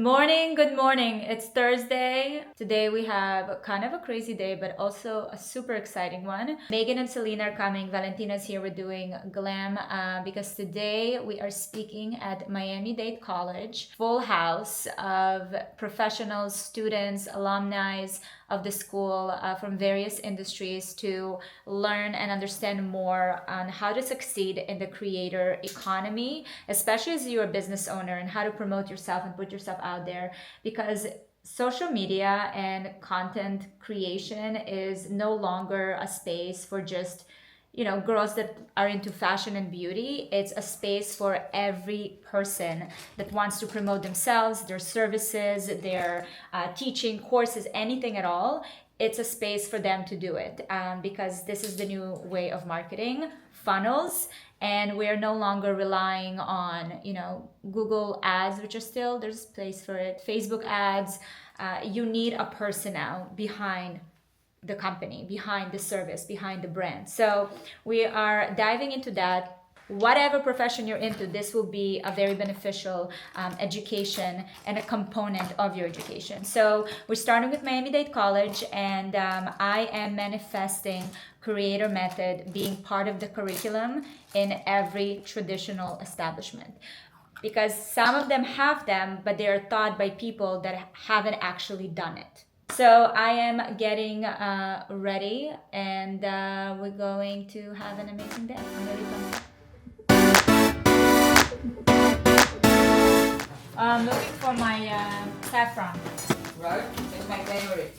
morning, good morning. It's Thursday. Today we have kind of a crazy day, but also a super exciting one. Megan and Selena are coming. Valentina's here. We're doing glam because today we are speaking at Miami Dade College. Full house of professionals, students, alumni of the school from various industries to learn and understand more on how to succeed in the creator economy, especially as you're a business owner, and how to promote yourself and put yourself out there, because social media and content creation is no longer a space for just girls that are into fashion and beauty. It's a space for every person that wants to promote themselves, their services, their teaching courses, anything at all. It's a space for them to do it because this is the new way of marketing, funnels, and we're no longer relying on Google ads, which are still, there's a place for it, Facebook ads. You need a person now behind the company, behind the service, behind the brand. So we are diving into that. Whatever profession you're into, this will be a very beneficial education and a component of your education. So we're starting with Miami Dade College, and I am manifesting creator method being part of the curriculum in every traditional establishment, because some of them have them, but they are taught by people that haven't actually done it. So I am getting ready, and we're going to have an amazing day. I'm really pumped. I'm looking for my saffron. Right? It's my favorite.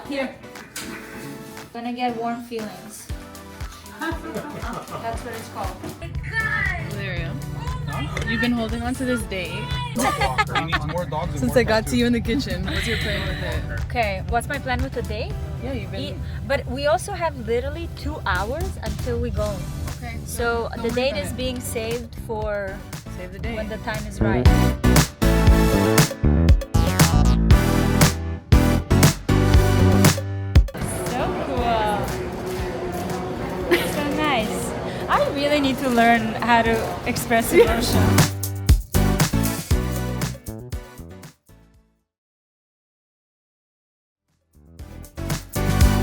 Here. Gonna get warm feelings. That's what it's called. Valeria, you've been holding on to this date He needs more dogs. since I got to you in the kitchen. What's your plan with it? Okay, what's my plan with the day? Yeah, you've been. But we also have literally 2 hours until we go. Okay. So don't the worry date about is it. being saved for Save the day. when the time is right. So cool. So nice. I really need to learn how to express emotion.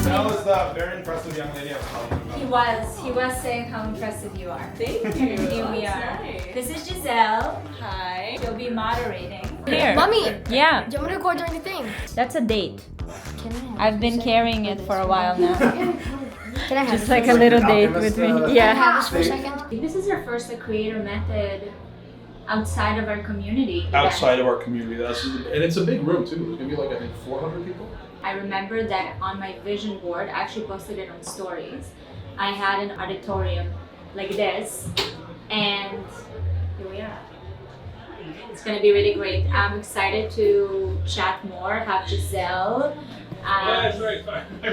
That was the very impressive young lady I was telling you about. He was saying how impressive you are. Thank you. Here we are. Nice. This is Giselle. Hi. She'll be moderating. Here. Mommy, Yeah, do you want me to record during the thing? that's a date. Can I have I've been carrying it for a while now. Can I have Just this like for a a little second? date Alchemist, with me. Can I Yeah. have this for a second? This is your first creator method outside of our community. event. Outside of our community, and it's a big room too. There's gonna be like I think 400 people. I remember that on my vision board, I actually posted it on stories. I had an auditorium like this, and here we are. It's gonna be really great. I'm excited to chat more, have Giselle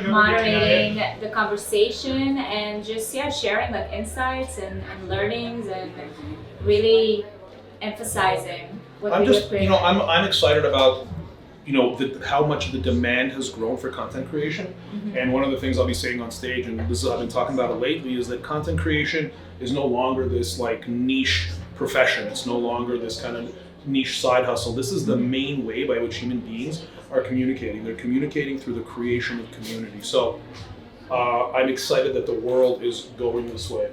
moderating the conversation, and just sharing like insights and learnings, and really emphasizing what I'm we just, were creating. I'm excited about, how much the demand has grown for content creation. And one of the things I'll be saying on stage, and this is I've been talking about it lately, is that content creation is no longer this like niche profession. It's no longer this kind of niche side hustle. This is the main way by which human beings are communicating. They're communicating through the creation of community. So I'm excited that the world is going this way.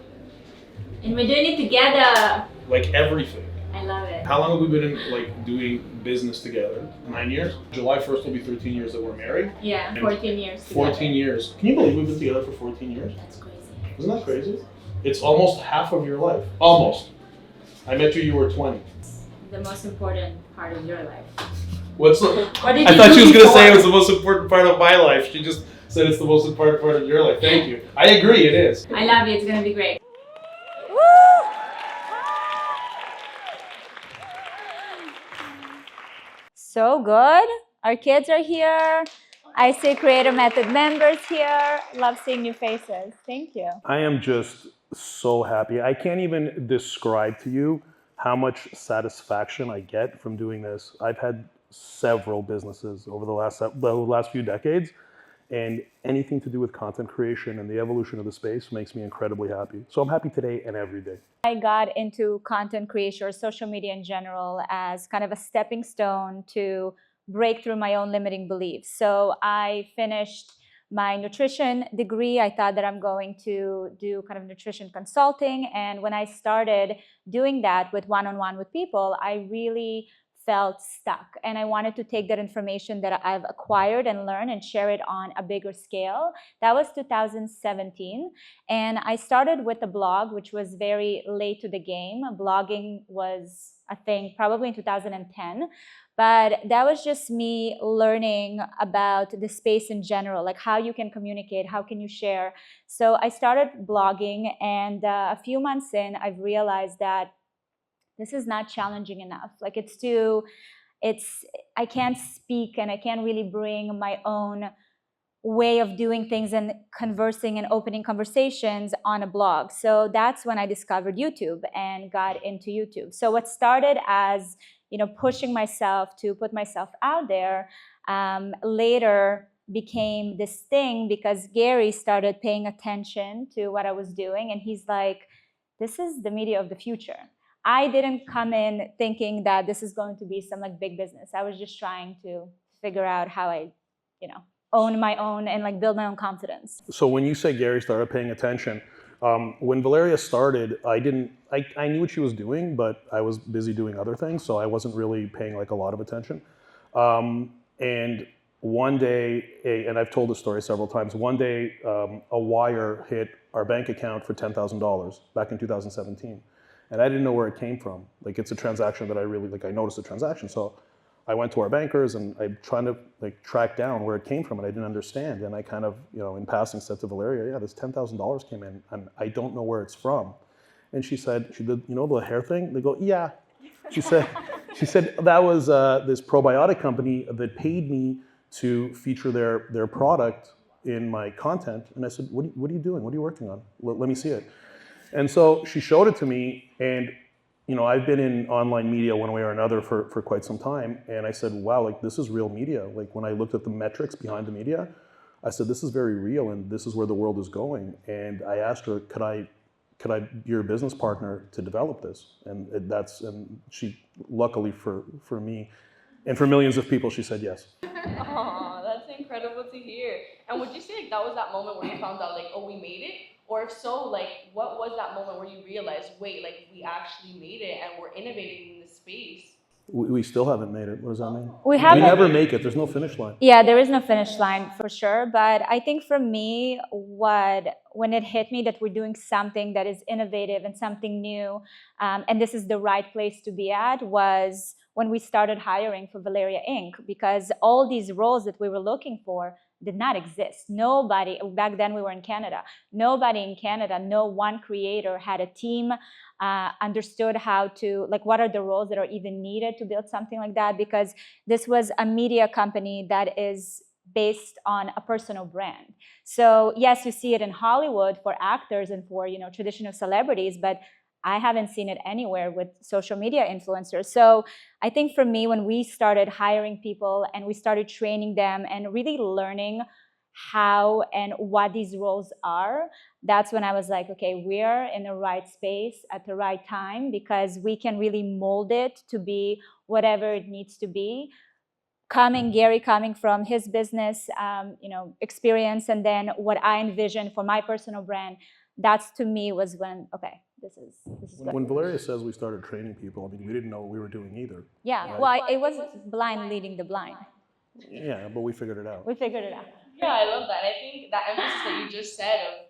And we're doing it together. Like everything. I love it. How long have we been doing business together? 9 years? July 1st will be 13 years that we're married. Yeah, And 14 years together. 14 years. Can you believe we've been together for 14 years? That's crazy. Isn't that crazy? It's almost half of your life. Almost. I met you were 20. The most important part of your life. What's the... What did I you thought do she was going to say it before? was the most important part of my life. She just said it's the most important part of your life. Thank you. I agree, it is. I love it. It's gonna be great. So good. Our kids are here. I see Creator Method members here. Love seeing your faces. Thank you. I am just so happy. I can't even describe to you how much satisfaction I get from doing this. I've had several businesses over the last few decades, and anything to do with content creation and the evolution of the space makes me incredibly happy. So I'm happy today and every day. I got into content creation or social media in general as kind of a stepping stone to break through my own limiting beliefs. So I finished my nutrition degree. I thought that I'm going to do kind of nutrition consulting. And when I started doing that with one-on-one with people, I really felt stuck. And I wanted to take that information that I've acquired and learned and share it on a bigger scale. That was 2017. And I started with a blog, which was very late to the game. Blogging was a thing probably in 2010. But that was just me learning about the space in general, like how you can communicate, how can you share. So I started blogging, and a few months in, I've realized that this is not challenging enough. Like I can't speak and I can't really bring my own way of doing things and conversing and opening conversations on a blog. So that's when I discovered YouTube and got into YouTube. So what started as, pushing myself to put myself out there, later became this thing because Gary started paying attention to what I was doing, and he's like, this is the media of the future. I didn't come in thinking that this is going to be some like big business. I was just trying to figure out how I, own my own and like build my own confidence. So when you say Gary started paying attention, when Valeria started, I knew what she was doing, but I was busy doing other things, so I wasn't really paying like a lot of attention. And one day, and I've told this story several times, one day a wire hit our bank account for $10,000 back in 2017. And I didn't know where it came from. Like, it's a transaction that I noticed the transaction. So I went to our bankers and I'm trying to track down where it came from, and I didn't understand. And I kind of, in passing said to Valeria, yeah, this $10,000 came in and I don't know where it's from. And she said, the hair thing? They go, yeah. She said that was this probiotic company that paid me to feature their product in my content. And I said, what are you doing? What are you working on? Let me see it. And so she showed it to me, and I've been in online media one way or another for quite some time, and I said, wow, this is real media. Like, when I looked at the metrics behind the media, I said, this is very real, and this is where the world is going. And I asked her, could I be your business partner to develop this? And she, luckily for me, and for millions of people, she said yes. Aw, that's incredible to hear. And would you say that was that moment where you found out oh, we made it? Or if so, what was that moment where you realized, wait, we actually made it and we're innovating in this space? We still haven't made it. What does that mean? We never make it. There's no finish line. Yeah, there is no finish line for sure. But I think for me, when it hit me that we're doing something that is innovative and something new, and this is the right place to be at, was when we started hiring for Valeria Inc. Because all these roles that we were looking for did not exist. Nobody, back then we were in Canada, nobody in Canada, no one creator had a team, understood how to, what are the roles that are even needed to build something like that, because this was a media company that is based on a personal brand. So yes, you see it in Hollywood for actors and for, traditional celebrities, but I haven't seen it anywhere with social media influencers. So I think for me, when we started hiring people and we started training them and really learning how and what these roles are, that's when I was like, okay, we're in the right space at the right time, because we can really mold it to be whatever it needs to be. Gary coming from his business experience, and then what I envisioned for my personal brand, that's to me was when, okay, this is good. When Valeria says we started training people, we didn't know what we were doing either. Yeah, right? Well, it was blind leading the blind. Yeah, but we figured it out. Yeah, I love that. I think that emphasis that you just said of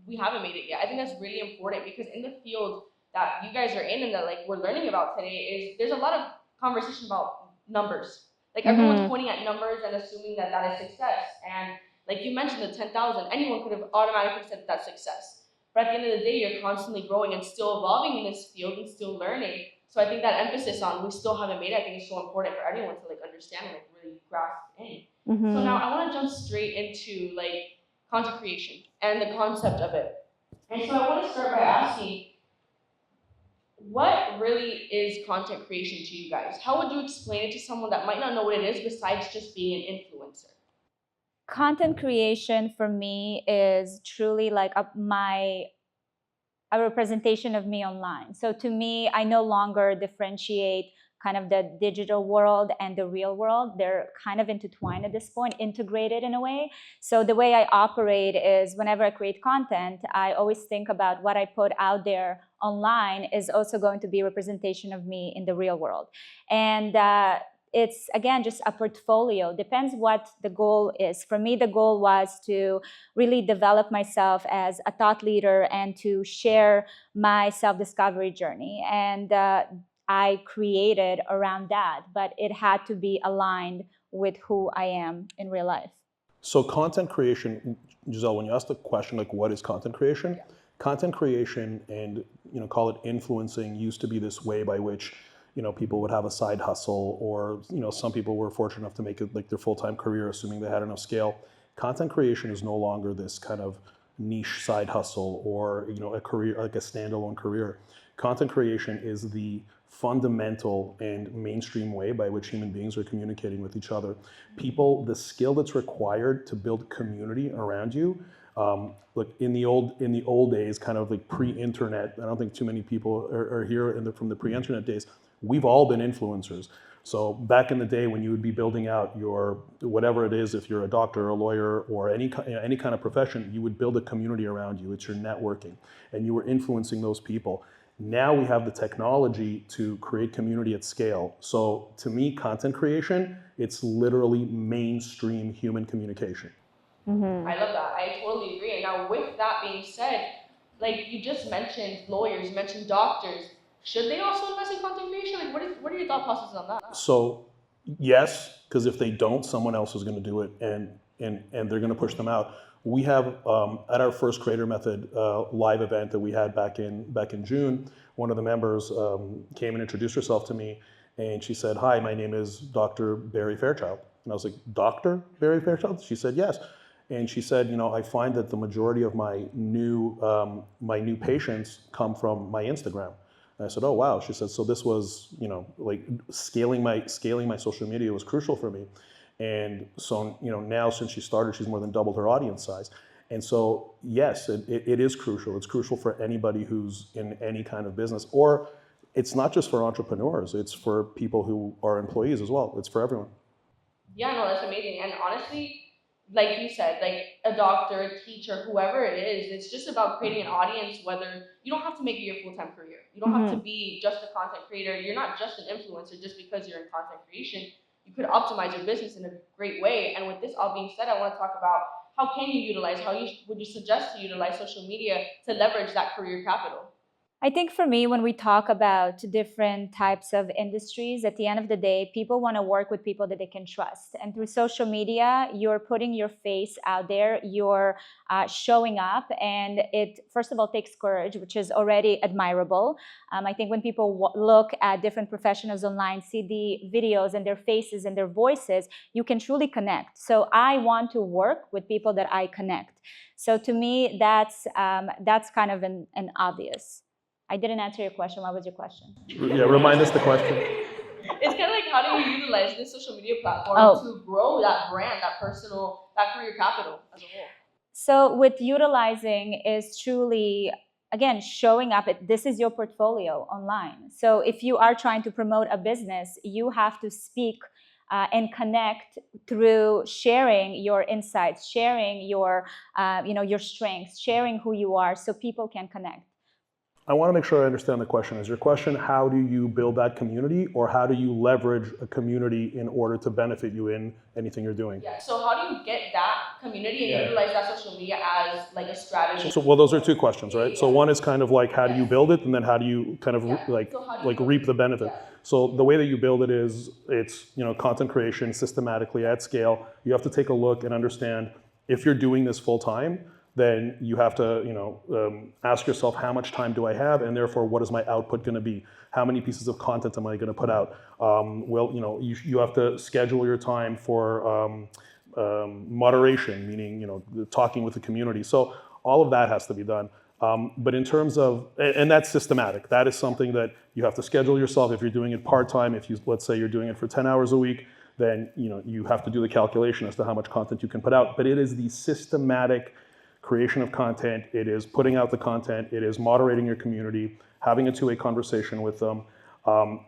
we haven't made it yet, I think that's really important, because in the field that you guys are in and that we're learning about today, there's a lot of conversation about numbers. Everyone's pointing at numbers and assuming that is success. And you mentioned the 10,000, anyone could have automatically said that's success. But at the end of the day, you're constantly growing and still evolving in this field and still learning. So I think that emphasis on we still haven't made it, I think is so important for everyone to understand and really grasp in. Mm-hmm. So now I want to jump straight into content creation and the concept of it. And so I want to start by asking, what really is content creation to you guys? How would you explain it to someone that might not know what it is besides just being an influencer? Content creation for me is truly like a representation of me online. So to me, I no longer differentiate kind of the digital world and the real world. They're kind of intertwined at this point, integrated in a way. So the way I operate is whenever I create content, I always think about what I put out there online is also going to be a representation of me in the real world. And it's, again, just a portfolio. Depends what the goal is. For me, the goal was to really develop myself as a thought leader and to share my self-discovery journey. And I created around that, but it had to be aligned with who I am in real life. So content creation, Giselle, when you ask the question, like what is content creation? Yeah. Content creation and, call it influencing used to be this way by which, people would have a side hustle, or, some people were fortunate enough to make it like their full-time career, assuming they had enough scale. Content creation is no longer this kind of niche side hustle or, a career, like a standalone career. Content creation is the fundamental and mainstream way by which human beings are communicating with each other. People, the skill that's required to build community around you, look, in the old days, kind of like pre-internet, I don't think too many people are here from the pre-internet days. We've all been influencers. So back in the day when you would be building out your, whatever it is, if you're a doctor or a lawyer or any kind of profession, you would build a community around you. It's your networking, and you were influencing those people. Now we have the technology to create community at scale. So to me, content creation, it's literally mainstream human communication. Mm-hmm. I love that. I totally agree. And now with that being said, like you just mentioned lawyers, you mentioned doctors. Should they also invest in content creation? Like what are your thought processes on that? So yes, because if they don't, someone else is going to do it, and they're going to push them out. We have at our first Creator Method live event that we had back in June, one of the members came and introduced herself to me, and she said, "Hi, my name is Dr. Barry Fairchild." And I was like, "Dr. Barry Fairchild?" She said, "Yes." And she said, I find that the majority of my new patients come from my Instagram. And I said, "Oh wow." She said, "So this was, like scaling my social media was crucial for me." And so, now since she started, she's more than doubled her audience size. And so, yes, it is crucial. It's crucial for anybody who's in any kind of business, or it's not just for entrepreneurs. It's for people who are employees as well. It's for everyone. Yeah, no, that's amazing. And honestly, like you said, like a doctor, a teacher, whoever it is, it's just about creating an audience. Whether you don't have to make it your full-time career. You don't have to be just a content creator. You're not just an influencer just because you're in content creation. You could optimize your business in a great way. And with this all being said, I want to talk about how can you utilize, would you suggest to utilize social media to leverage that career capital? I think for me, when we talk about different types of industries, at the end of the day, people want to work with people that they can trust. And through social media, you're putting your face out there, you're showing up, and it, first of all, takes courage, which is already admirable. I think when people look at different professionals online, see the videos and their faces and their voices, you can truly connect. So I want to work with people that I connect. So to me, that's kind of an obvious. I didn't answer your question. What was your question? Yeah, remind us the question. It's kind of like, how do you utilize this social media platform to grow that brand, that career capital as a whole? So with utilizing is truly, again, showing up. This is your portfolio online. So if you are trying to promote a business, you have to speak and connect through sharing your insights, sharing your strengths, sharing who you are, so people can connect. I want to make sure I understand the question. Is your question, how do you build that community, or how do you leverage a community in order to benefit you in anything you're doing? Yeah, so how do you get that community and utilize that social media as like a strategy? So well, those are two questions, right? So one is kind of like, how do you build it? And then how do you kind of reap the benefit? Yeah. So the way that you build it is, it's, content creation systematically at scale. You have to take a look and understand, if you're doing this full time, then you have to, ask yourself, how much time do I have, and therefore, what is my output going to be? How many pieces of content am I going to put out? You have to schedule your time for moderation, meaning, talking with the community. So all of that has to be done. But in terms of, and that's systematic. That is something that you have to schedule yourself. If you're doing it part-time, let's say you're doing it for 10 hours a week, then you have to do the calculation as to how much content you can put out. But it is the systematic creation of content. It is putting out the content. It is moderating your community, having a two-way conversation with them.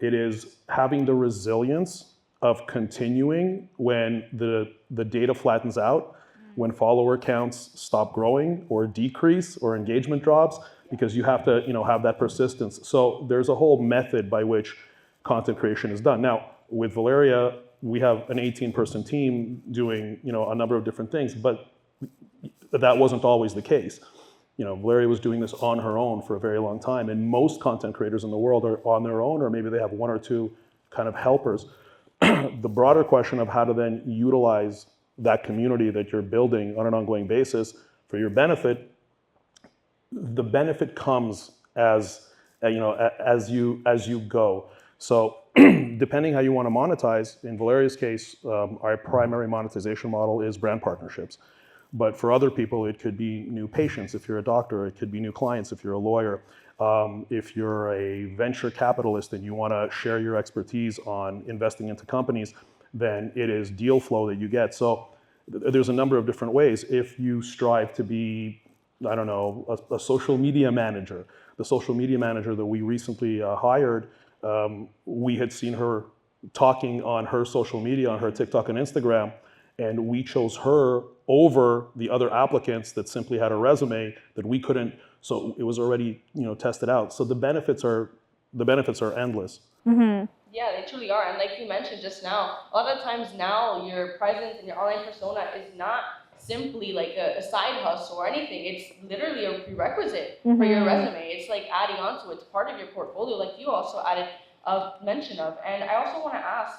It is having the resilience of continuing when the data flattens out, when follower counts stop growing or decrease or engagement drops, because you have to have that persistence. So there's a whole method by which content creation is done. Now, with Valeria, we have an 18-person team doing a number of different things, but that wasn't always the case. Valeria was doing this on her own for a very long time, and most content creators in the world are on their own, or maybe they have one or two kind of helpers. The broader question of how to then utilize that community that you're building on an ongoing basis for your benefit, the benefit comes as you go. So depending how you want to monetize, in Valeria's case, our primary monetization model is brand partnerships. But for other people, it could be new patients if you're a doctor, it could be new clients if you're a lawyer. If you're a venture capitalist and you want to share your expertise on investing into companies, then it is deal flow that you get. So there's a number of different ways. If you strive to be, I don't know, a social media manager, the social media manager that we recently hired, we had seen her talking on her social media, on her TikTok and Instagram, and we chose her over the other applicants that simply had a resume that we couldn't. So it was already tested out. So the benefits are endless. Mm-hmm. Yeah, they truly are. And like you mentioned just now, a lot of times now your presence and your online persona is not simply like a side hustle or anything. It's literally a prerequisite for your resume. It's like adding on to it. It's part of your portfolio, like you also added a mention of. And I also want to ask,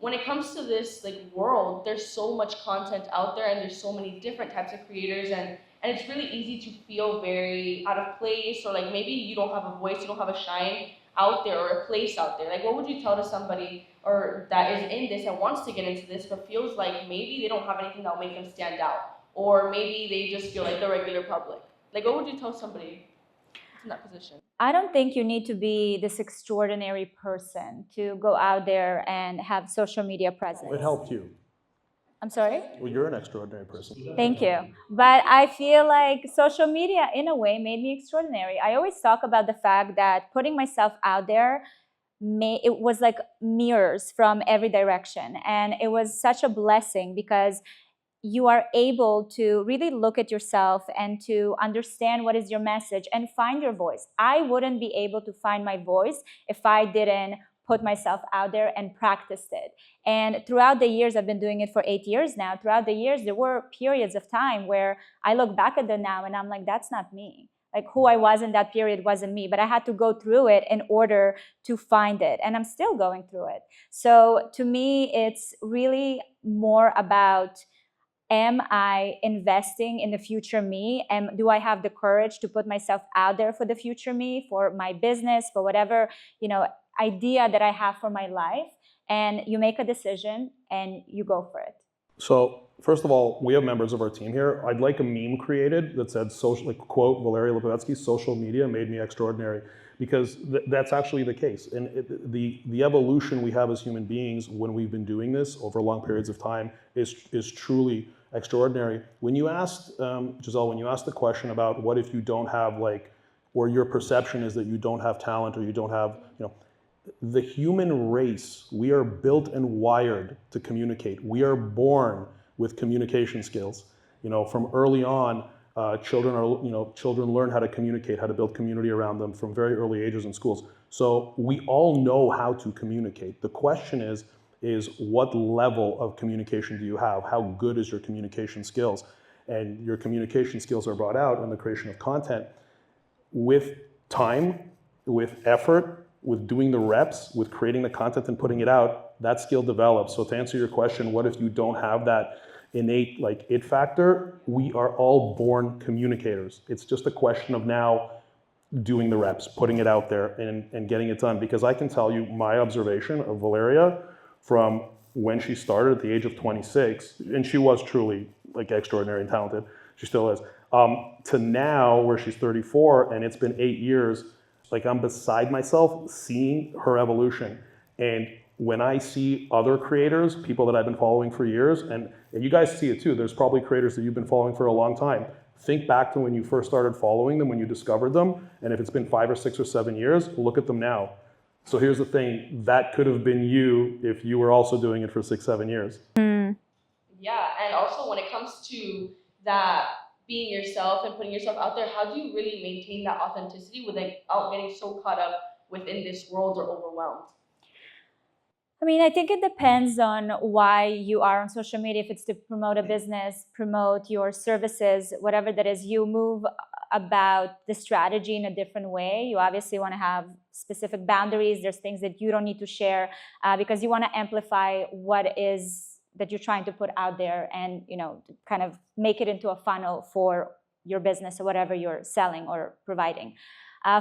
when it comes to this world, there's so much content out there and there's so many different types of creators, and it's really easy to feel very out of place, or maybe you don't have a voice, you don't have a shine out there or a place out there. What would you tell to somebody or that is in this and wants to get into this but feels like maybe they don't have anything that'll make them stand out, or maybe they just feel like the regular public? What would you tell somebody in that position? I don't think you need to be this extraordinary person to go out there and have social media presence. It helped you. I'm sorry? Well, you're an extraordinary person. Thank you. But I feel like social media, in a way, made me extraordinary. I always talk about the fact that putting myself out there, it was like mirrors from every direction. And it was such a blessing because you are able to really look at yourself and to understand what is your message and find your voice. I wouldn't be able to find my voice if I didn't put myself out there and practiced it. And throughout the years, I've been doing it for 8 years now. Throughout the years, there were periods of time where I look back at them now and I'm like, that's not me. Who I was in that period wasn't me, but I had to go through it in order to find it. And I'm still going through it. So to me, it's really more about, am I investing in the future me? And do I have the courage to put myself out there for the future me, for my business, for whatever, idea that I have for my life? And you make a decision and you go for it. So first of all, we have members of our team here. I'd like a meme created that said, quote, Valeria Lipovetsky, social media made me extraordinary, because that's actually the case. And the evolution we have as human beings when we've been doing this over long periods of time is truly extraordinary. When you asked, Giselle, when you asked the question about what if you don't have or your perception is that you don't have talent or you don't have, the human race, we are built and wired to communicate. We are born with communication skills. From early on, children learn how to communicate, how to build community around them from very early ages in schools. So we all know how to communicate. The question is what level of communication do you have? How good is your communication skills? And your communication skills are brought out in the creation of content with time, with effort, with doing the reps, with creating the content and putting it out. That skill develops. So to answer your question, what if you don't have that innate it factor? We are all born communicators. It's just a question of now doing the reps, putting it out there and getting it done. Because I can tell you my observation of Valeria from when she started at the age of 26, and she was truly extraordinary and talented, she still is, to now where she's 34 and it's been 8 years, I'm beside myself seeing her evolution. And When I see other creators, people that I've been following for years, and you guys see it too, there's probably creators that you've been following for a long time. Think back to when you first started following them, when you discovered them, and if it's been 5 or 6 or 7 years, look at them now. So here's the thing, that could have been you if you were also doing it for 6, 7 years. Yeah, and also when it comes to that being yourself and putting yourself out there, how do you really maintain that authenticity without getting so caught up within this world or overwhelmed? I mean, I think it depends on why you are on social media. If it's to promote a business, promote your services, whatever that is, you move about the strategy in a different way. You obviously want to have specific boundaries. There's things that you don't need to share because you want to amplify what is that you're trying to put out there, and kind of make it into a funnel for your business or whatever you're selling or providing.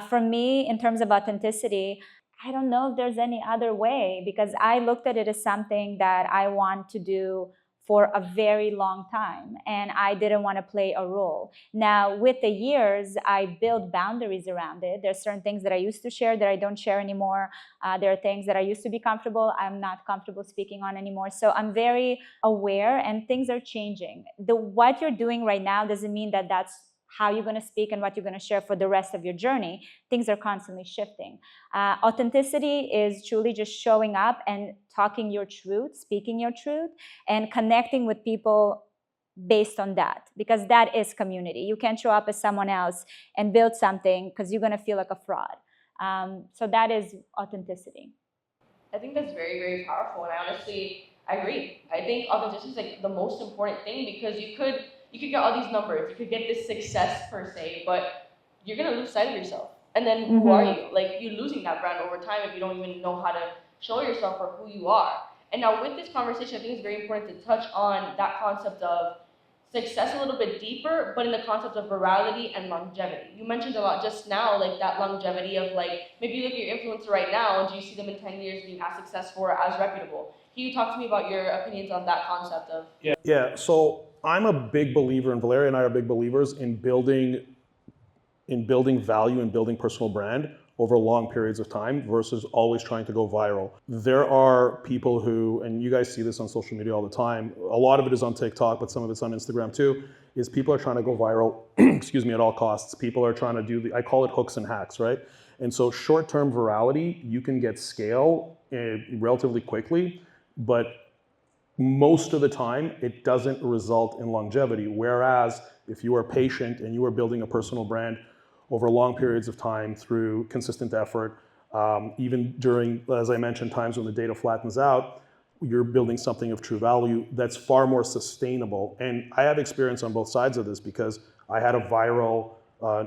For me, in terms of authenticity, I don't know if there's any other way, because I looked at it as something that I want to do for a very long time, and I didn't want to play a role. Now, with the years, I built boundaries around it. There's certain things that I used to share that I don't share anymore. There are things that I used to be comfortable, I'm not comfortable speaking on anymore. So I'm very aware, and things are changing. What you're doing right now doesn't mean that that's how you're going to speak and what you're going to share for the rest of your journey. Things are constantly shifting. Authenticity is truly just showing up and talking your truth, speaking your truth, and connecting with people based on that, because that is community. You can't show up as someone else and build something because you're going to feel like a fraud. So that is authenticity. I think that's very, very powerful, and I agree. I think authenticity is like the most important thing, because you could get all these numbers, you could get this success per se, but you're gonna lose sight of yourself. And then who are you? Like, you're losing that brand over time if you don't even know how to show yourself for who you are. And now with this conversation, I think it's very important to touch on that concept of success a little bit deeper, but in the concept of virality and longevity. You mentioned a lot just now, like that longevity of like, maybe you look at your influencer right now, and do you see them in 10 years being as successful or as reputable? Can you talk to me about your opinions on that concept of? Yeah, so I'm a big believer, and Valeria and I are big believers in building value and building personal brand over long periods of time versus always trying to go viral. There are people who, and you guys see this on social media all the time, a lot of it is on TikTok, but some of it's on Instagram too, is people are trying to go viral, excuse me, at all costs. People are trying to do I call it hooks and hacks, right? And so short-term virality, you can get scale relatively quickly, but most of the time, it doesn't result in longevity. Whereas if you are patient and you are building a personal brand over long periods of time through consistent effort, even during, as I mentioned, times when the data flattens out, you're building something of true value that's far more sustainable. And I have experience on both sides of this, because I had a viral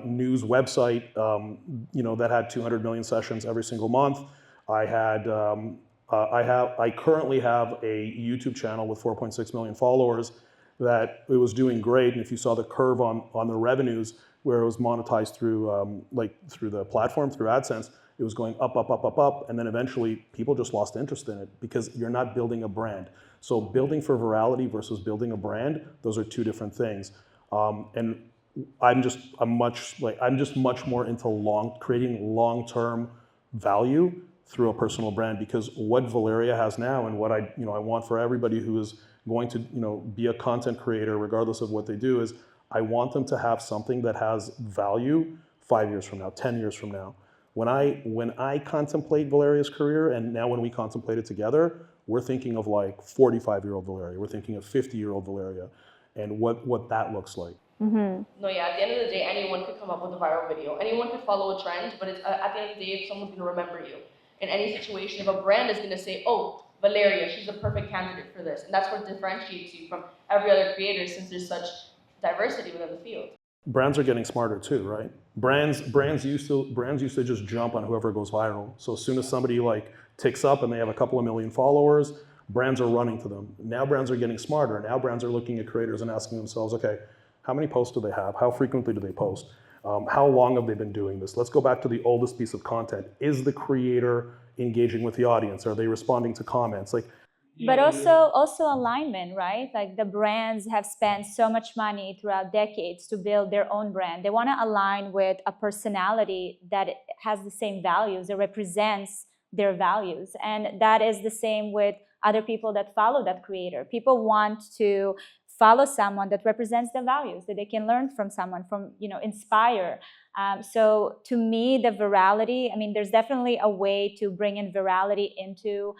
news website, that had 200 million sessions every single month. I currently have a YouTube channel with 4.6 million followers that it was doing great. And if you saw the curve on the revenues where it was monetized through through the platform, through AdSense, it was going up, up, up, up, up. And then eventually people just lost interest in it because you're not building a brand. So building for virality versus building a brand, those are two different things. And I'm just much more into creating long-term value through a personal brand, because what Valeria has now and what I want for everybody who is going to be a content creator, regardless of what they do, is I want them to have something that has value 5 years from now, 10 years from now. When I contemplate Valeria's career, and now when we contemplate it together, we're thinking of like 45-year-old Valeria, we're thinking of 50-year-old Valeria, and what that looks like. No, yeah, at the end of the day, anyone could come up with a viral video. Anyone could follow a trend, but it's, at the end of the day, someone's going to remember you. In any situation, if a brand is going to say, oh, Valeria, she's the perfect candidate for this. And that's what differentiates you from every other creator, since there's such diversity within the field. Brands are getting smarter too, right? Brands used to just jump on whoever goes viral. So as soon as somebody like ticks up and they have a couple of million followers, brands are running to them. Now brands are getting smarter. Now brands are looking at creators and asking themselves, okay, how many posts do they have? How frequently do they post? How long have they been doing this? Let's go back to the oldest piece of content. Is the creator engaging with the audience? Are they responding to comments? But also alignment, right? Like the brands have spent so much money throughout decades to build their own brand. They want to align with a personality that has the same values. It represents their values. And that is the same with other people that follow that creator. People want to follow someone that represents their values, that they can learn from someone, from, inspire. So to me, the virality, I mean, there's definitely a way to bring in virality into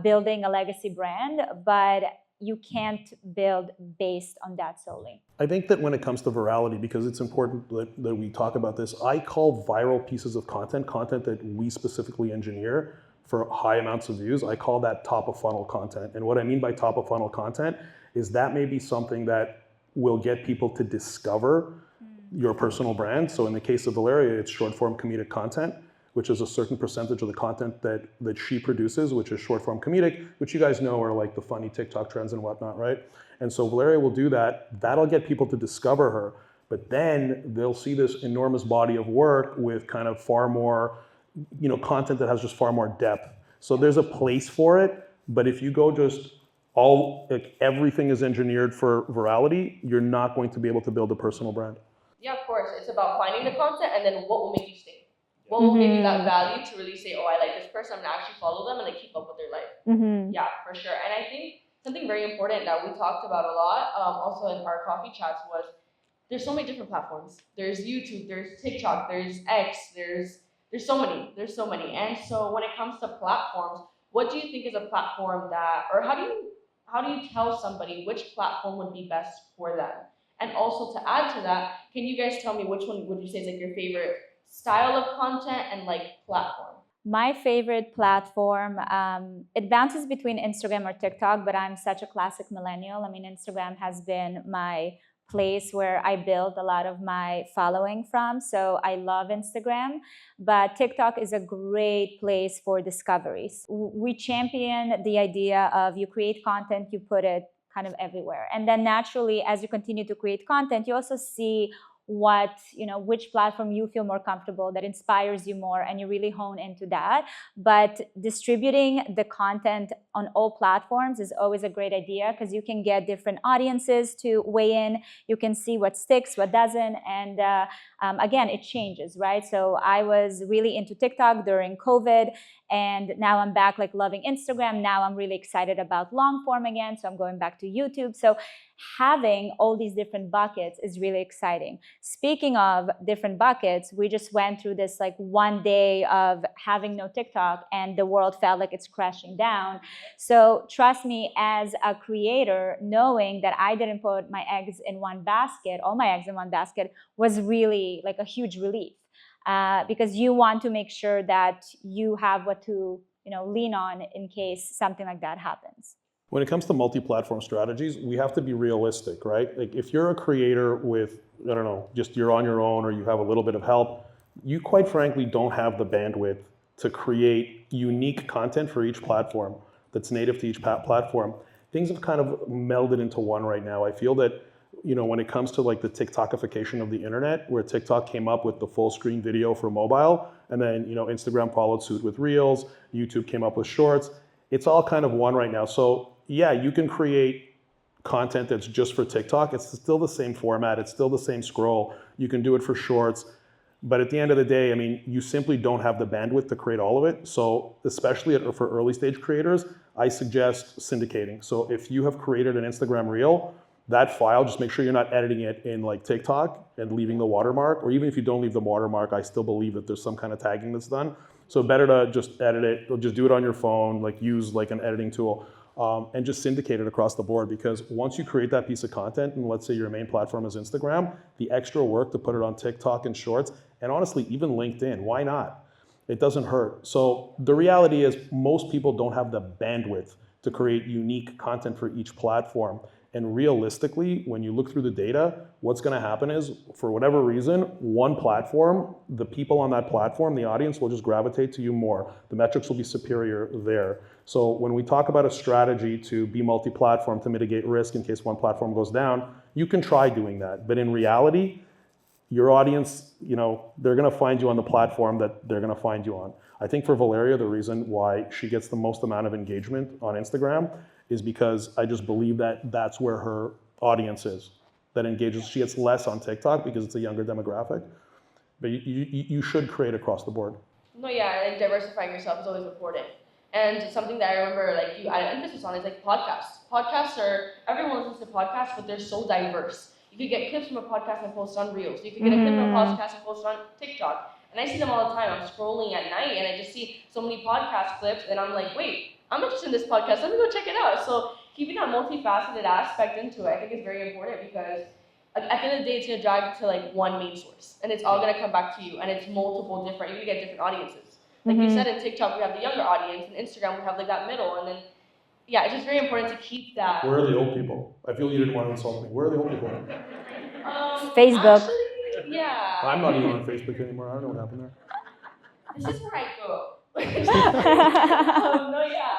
building a legacy brand, but you can't build based on that solely. I think that when it comes to virality, because it's important that we talk about this, I call viral pieces of content that we specifically engineer for high amounts of views, I call that top of funnel content. And what I mean by top of funnel content is that may be something that will get people to discover your personal brand. So in the case of Valeria, it's short form comedic content, which is a certain percentage of the content that she produces, which is short form comedic, which you guys know are like the funny TikTok trends and whatnot, right? And so Valeria will do that. That'll get people to discover her. But then they'll see this enormous body of work with kind of far more, content that has just far more depth. So there's a place for it, but if you go just everything is engineered for virality, you're not going to be able to build a personal brand. Yeah, of course. It's about finding the content and then what will make you stay. What will give you that value to really say, oh, I like this person, I'm gonna actually follow them and keep up with their life. Yeah, for sure. And I think something very important that we talked about a lot, also in our coffee chats, was there's so many different platforms. There's YouTube, there's TikTok, there's X, there's so many. And so when it comes to platforms, what do you think is a platform that, or how do you tell somebody which platform would be best for them? And also to add to that, can you guys tell me which one would you say is like your favorite style of content and platform? My favorite platform, it bounces between Instagram or TikTok, but I'm such a classic millennial. I mean, Instagram has been my place where I build a lot of my following from. So I love Instagram, but TikTok is a great place for discoveries. We champion the idea of you create content, you put it kind of everywhere. And then naturally, as you continue to create content, you also see which platform you feel more comfortable, that inspires you more, and you really hone into that. But distributing the content on all platforms is always a great idea because you can get different audiences to weigh in. You can see what sticks, what doesn't, and again, it changes, right? So I was really into TikTok during COVID, and now I'm back loving Instagram. Now I'm really excited about long form again, so I'm going back to YouTube. So having all these different buckets is really exciting. Speaking of different buckets, we just went through this one day of having no TikTok and the world felt like it's crashing down. So trust me, as a creator, knowing that I didn't put all my eggs in one basket was really a huge relief. Because you want to make sure that you have what to lean on in case something like that happens. When it comes to multi-platform strategies, we have to be realistic, right? If you're a creator with, just you're on your own or you have a little bit of help, you quite frankly don't have the bandwidth to create unique content for each platform that's native to each platform. Things have kind of melded into one right now. I feel that, when it comes to the TikTokification of the internet, where TikTok came up with the full screen video for mobile, and then, Instagram followed suit with Reels, YouTube came up with Shorts, it's all kind of one right now. So yeah, you can create content that's just for TikTok. It's still the same format. It's still the same scroll. You can do it for Shorts. But at the end of the day, I mean, you simply don't have the bandwidth to create all of it. So especially for early stage creators, I suggest syndicating. So if you have created an Instagram Reel, that file, just make sure you're not editing it in TikTok and leaving the watermark, or even if you don't leave the watermark, I still believe that there's some kind of tagging that's done. So better to just edit it, or just do it on your phone, use an editing tool, and just syndicate it across the board. Because once you create that piece of content, and let's say your main platform is Instagram, the extra work to put it on TikTok and Shorts, and honestly, even LinkedIn, why not? It doesn't hurt. So the reality is most people don't have the bandwidth to create unique content for each platform. And realistically, when you look through the data, what's going to happen is, for whatever reason, one platform, the people on that platform, the audience will just gravitate to you more. The metrics will be superior there. So when we talk about a strategy to be multi-platform to mitigate risk in case one platform goes down, you can try doing that. But in reality, your audience, they're going to find you on the platform that they're going to find you on. I think for Valeria, the reason why she gets the most amount of engagement on Instagram is because I just believe that that's where her audience is, that engages. She gets less on TikTok because it's a younger demographic, but you should create across the board. No, yeah, like diversifying yourself is always important. And something that I remember, like you added emphasis on, is like podcasts. Podcasts are everyone listens to podcasts, but they're so diverse. You could get clips from a podcast and post on Reels. You could get a clip from a podcast and post on TikTok. And I see them all the time. I'm scrolling at night and I just see so many podcast clips, and I'm like, wait, I'm interested in this podcast. Let me go check it out. So keeping that multifaceted aspect into it, I think is very important because at the end of the day, it's gonna drive to like one main source, and it's all gonna come back to you, and it's multiple different. You get different audiences. Like you said, in TikTok we have the younger audience, and Instagram we have like that middle, and then yeah, it's just very important to keep that. Where are the old people? I feel you didn't want to insult me. Where are the old people? Facebook. Actually, yeah. I'm not even on Facebook anymore. I don't know what happened there. This is where I go. No, yeah.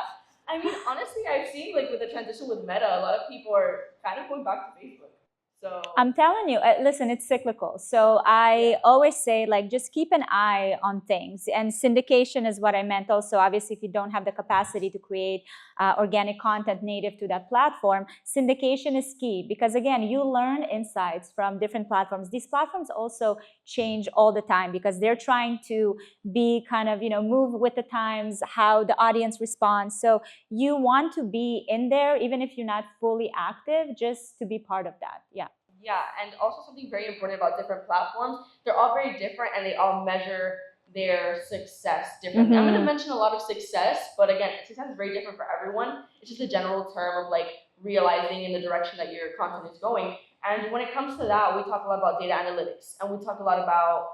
I mean, honestly, I've seen like with the transition with Meta, a lot of people are kind of going back to Facebook. So I'm telling you, listen, it's cyclical. So I always say, like, just keep an eye on things. And syndication is what I meant also. Obviously, if you don't have the capacity to create organic content native to that platform, syndication is key. Because again, you learn insights from different platforms. These platforms also change all the time because they're trying to be kind of, move with the times, how the audience responds. So you want to be in there, even if you're not fully active, just to be part of that. Yeah. Yeah, and also something very important about different platforms, they're all very different and they all measure their success differently. I'm going to mention a lot of success, but again, success is very different for everyone. It's just a general term of like realizing in the direction that your content is going. And when it comes to that, we talk a lot about data analytics, and we talk a lot about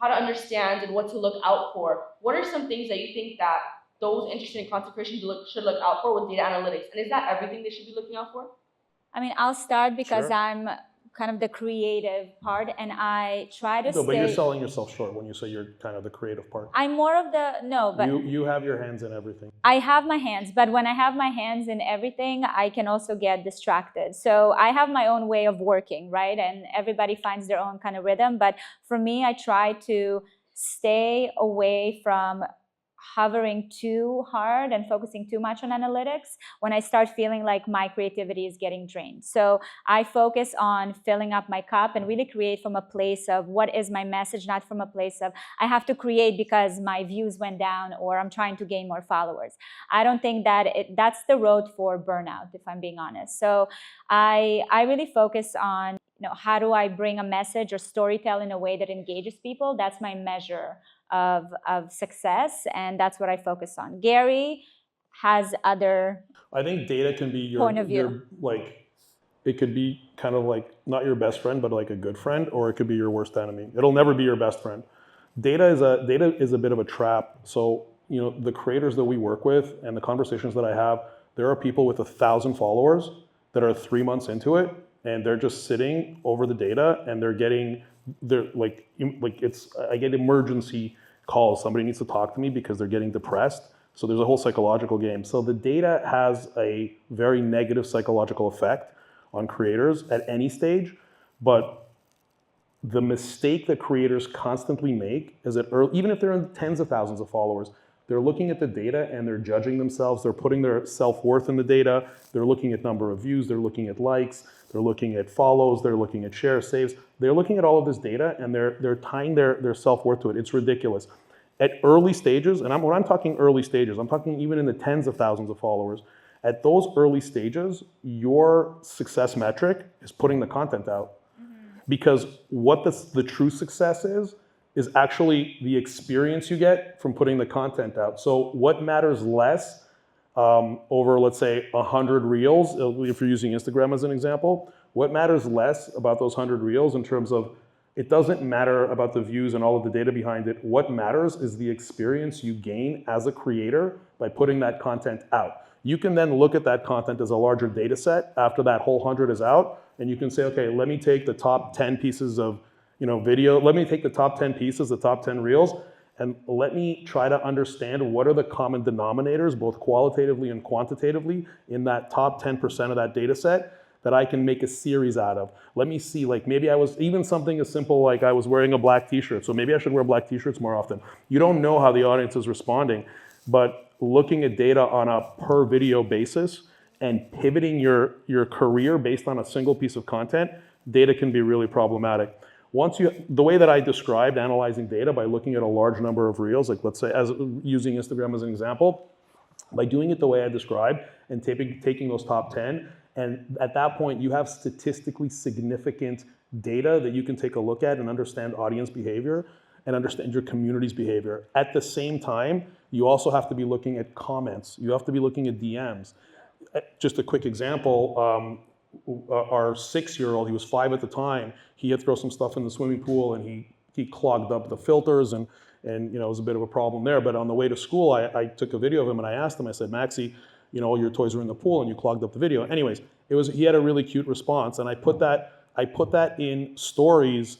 how to understand and what to look out for. What are some things that you think that those interested in content creation should look out for with data analytics? And is that everything they should be looking out for? I mean, I'll start because Sure. I'm kind of the creative part, and I try to No, but you're stay. selling yourself short when you say you're kind of the creative part. I'm more of the but You have your hands in everything. I have my hands, but when I have my hands in everything, I can also get distracted. So I have my own way of working, right? And everybody finds their own kind of rhythm. But for me, I try to stay away from hovering too hard and focusing too much on analytics when I start feeling like my creativity is getting drained. So I focus on filling up my cup and really create from a place of what is my message, not from a place of I have to create because my views went down or I'm trying to gain more followers. I don't think that that's the road for burnout, if I'm being honest. So I really focus on how do I bring a message or storytell in a way that engages people. That's my measure of success, and that's what I focus on. Gary has other I think data can be your point of view. your, like, it could be kind of like not your best friend, but like a good friend, or it could be your worst enemy. It'll never be your best friend. Data is a bit of a trap. So the creators that we work with and the conversations that I have, there are people with 1,000 followers that are 3 months into it, and they're just sitting over the data, and I get emergency calls. Somebody needs to talk to me because they're getting depressed. So there's a whole psychological game. So the data has a very negative psychological effect on creators at any stage. But the mistake that creators constantly make is that even if they're in tens of thousands of followers, they're looking at the data and they're judging themselves. They're putting their self-worth in the data. They're looking at number of views. They're looking at likes. They're looking at follows. They're looking at share saves. They're looking at all of this data and they're tying their self-worth to it. It's ridiculous. At early stages, and when I'm talking early stages, I'm talking even in the tens of thousands of followers. At those early stages, your success metric is putting the content out. Because what the true success is actually the experience you get from putting the content out. So what matters less over, let's say, 100 reels, if you're using Instagram as an example, what matters less about those 100 reels in terms of, it doesn't matter about the views and all of the data behind it. What matters is the experience you gain as a creator by putting that content out. You can then look at that content as a larger data set after that whole 100 is out, and you can say, okay, let me take the top 10 pieces of video, let me take the top 10 pieces, the top 10 reels, and let me try to understand what are the common denominators, both qualitatively and quantitatively, in that top 10% of that data set that I can make a series out of. Let me see, like maybe I was, even something as simple like I was wearing a black t-shirt, so maybe I should wear black t-shirts more often. You don't know how the audience is responding, but looking at data on a per video basis and pivoting your career based on a single piece of content, data can be really problematic. The way that I described analyzing data by looking at a large number of reels, like let's say, using Instagram as an example, by doing it the way I described and taking those top 10, and at that point you have statistically significant data that you can take a look at and understand audience behavior and understand your community's behavior. At the same time, you also have to be looking at comments. You have to be looking at DMs. Just a quick example, our 6-year-old, he was 5 at the time, he had thrown some stuff in the swimming pool and he clogged up the filters and it was a bit of a problem there. But on the way to school, I took a video of him and I asked him, I said, Maxie, your toys are in the pool and you clogged up the video. Anyways, he had a really cute response, and I put that in stories,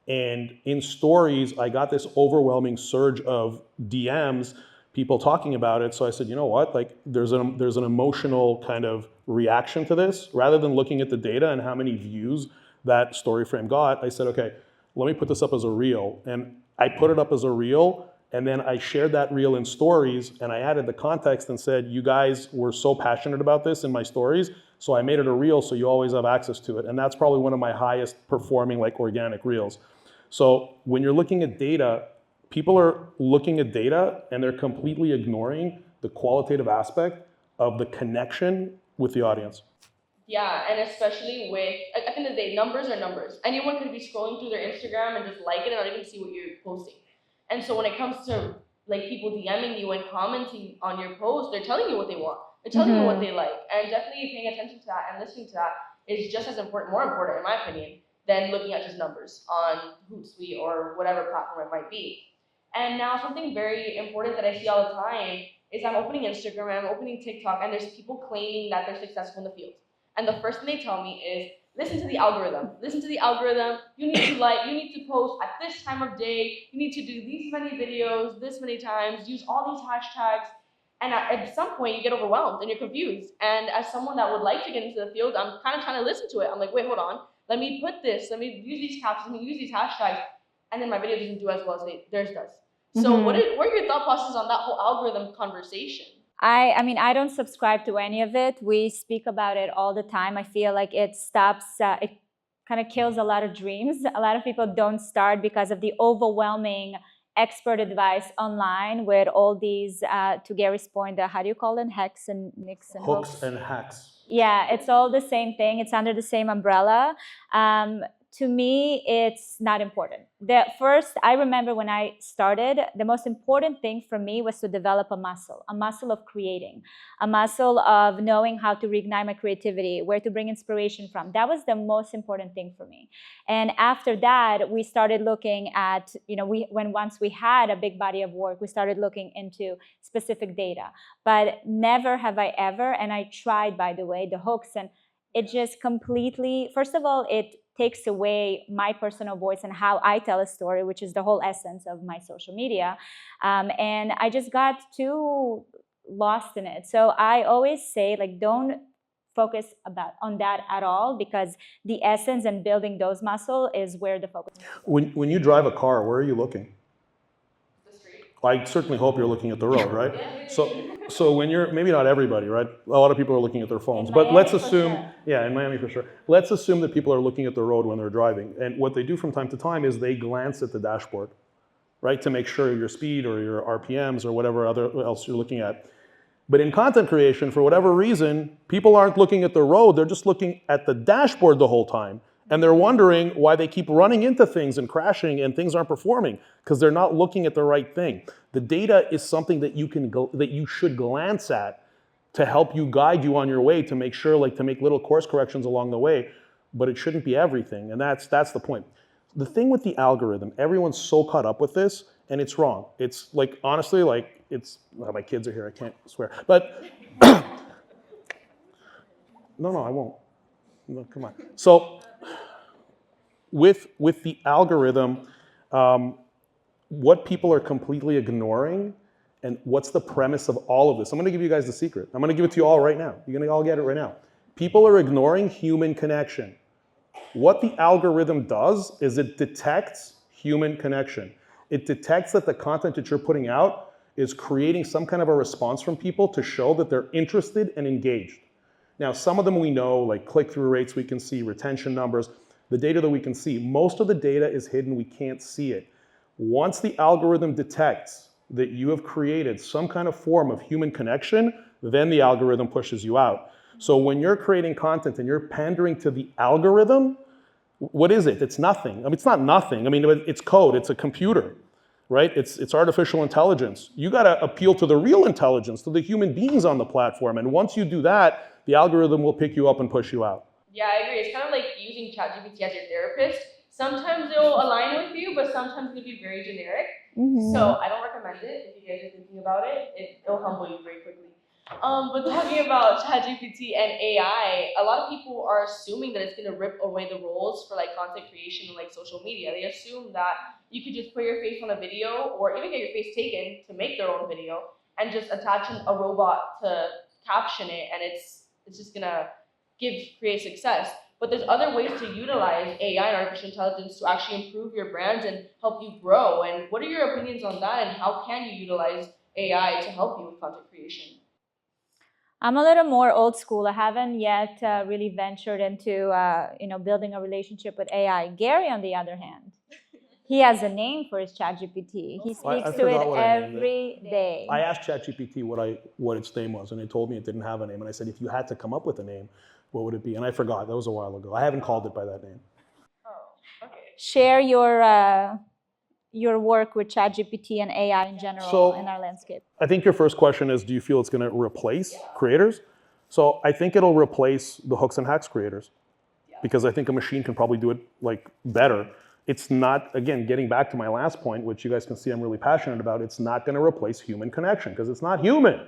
and in stories, I got this overwhelming surge of DMs, people talking about it. So I said, you know what, like there's an emotional kind of reaction to this. Rather than looking at the data and how many views that story frame got, I said, okay, let me put this up as a reel. And I put it up as a reel, and then I shared that reel in stories, and I added the context and said, you guys were so passionate about this in my stories, so I made it a reel so you always have access to it. And that's probably one of my highest performing like organic reels. So when you're looking at data, people are looking at data and they're completely ignoring the qualitative aspect of the connection with the audience. Yeah, and especially with, at the end of the day, numbers are numbers. Anyone could be scrolling through their Instagram and just like it and not even see what you're posting. And so when it comes to like people DMing you and commenting on your post, they're telling you what they want. They're telling you what they like. And definitely paying attention to that and listening to that is just as important, more important in my opinion, than looking at just numbers on Hootsuite or whatever platform it might be. And now something very important that I see all the time is I'm opening Instagram, I'm opening TikTok, and there's people claiming that they're successful in the field. And the first thing they tell me is, listen to the algorithm. Listen to the algorithm. You need to post at this time of day. You need to do these many videos, this many times, use all these hashtags. And at some point you get overwhelmed and you're confused. And as someone that would like to get into the field, I'm kind of trying to listen to it. I'm like, wait, hold on. Let me put this, let me use these captions, let me use these hashtags. And then my video doesn't do as well as theirs does. So what are your thought processes on that whole algorithm conversation? I mean, I don't subscribe to any of it. We speak about it all the time. I feel like it stops, it kind of kills a lot of dreams. A lot of people don't start because of the overwhelming expert advice online with all these, to Gary's point, how do you call them? Hacks and nicks and hooks and hacks. Yeah, it's all the same thing. It's under the same umbrella. To me, it's not important. I remember when I started, the most important thing for me was to develop a muscle of creating, a muscle of knowing how to reignite my creativity, where to bring inspiration from. That was the most important thing for me. And after that, we started looking at, once we had a big body of work, we started looking into specific data. But never have I ever, and I tried, by the way, the hooks, and it just completely, first of all, it takes away my personal voice and how I tell a story, which is the whole essence of my social media. And I just got too lost in it. So I always say, like, don't focus on that at all, because the essence and building those muscles is where the focus is. When you drive a car, where are you looking? The street. I certainly hope you're looking at the road, right? So when you're, maybe not everybody, right? A lot of people are looking at their phones, but let's assume, yeah, in Miami for sure. Let's assume that people are looking at the road when they're driving. And what they do from time to time is they glance at the dashboard, right? To make sure your speed or your RPMs or whatever else you're looking at. But in content creation, for whatever reason, people aren't looking at the road, they're just looking at the dashboard the whole time. And they're wondering why they keep running into things and crashing and things aren't performing, because they're not looking at the right thing. The data is something that you should glance at to help you guide you on your way, to make sure, like, to make little course corrections along the way, but it shouldn't be everything. And that's the point. The thing with the algorithm, everyone's so caught up with this, and it's wrong. It's like, honestly, like, well, my kids are here, I can't swear, but no, I won't. No, come on. So with the algorithm, what people are completely ignoring, and what's the premise of all of this? I'm gonna give you guys the secret. I'm gonna give it to you all right now. You're gonna all get it right now. People are ignoring human connection. What the algorithm does is it detects human connection. It detects that the content that you're putting out is creating some kind of a response from people to show that they're interested and engaged. Now, some of them we know, like click-through rates, we can see retention numbers. the data that we can see. Most of the data is hidden, we can't see it. Once the algorithm detects that you have created some kind of form of human connection, then the algorithm pushes you out. So when you're creating content and you're pandering to the algorithm, what is it? It's nothing. I mean, it's not nothing. I mean, it's code, it's a computer, right? It's artificial intelligence. You gotta appeal to the real intelligence, to the human beings on the platform. And once you do that, the algorithm will pick you up and push you out. Yeah, I agree. It's kind of like using ChatGPT as your therapist. Sometimes it'll align with you, but sometimes it'll be very generic. So I don't recommend it if you guys are thinking about it. It'll humble you very quickly. But talking about ChatGPT and AI, a lot of people are assuming that it's gonna rip away the roles for like content creation and like social media. They assume that you could just put your face on a video or even get your face taken to make their own video and just attach a robot to caption it, and it's just gonna create success. But there's other ways to utilize AI and artificial intelligence to actually improve your brands and help you grow. And what are your opinions on that? And how can you utilize AI to help you with content creation? I'm a little more old school. I haven't yet really ventured into building a relationship with AI. Gary, on the other hand, he has a name for his ChatGPT. He speaks to it every day. I asked ChatGPT what its name was, and it told me it didn't have a name. And I said, if you had to come up with a name, what would it be? And I forgot. That was a while ago. I haven't called it by that name. Oh, okay. Share your work with ChatGPT and AI in general in our landscape. I think your first question is, do you feel it's going to replace creators? So I think it'll replace the hooks and hacks creators, because I think a machine can probably do it like better. It's not, again, getting back to my last point, which you guys can see I'm really passionate about, it's not going to replace human connection, because it's not human,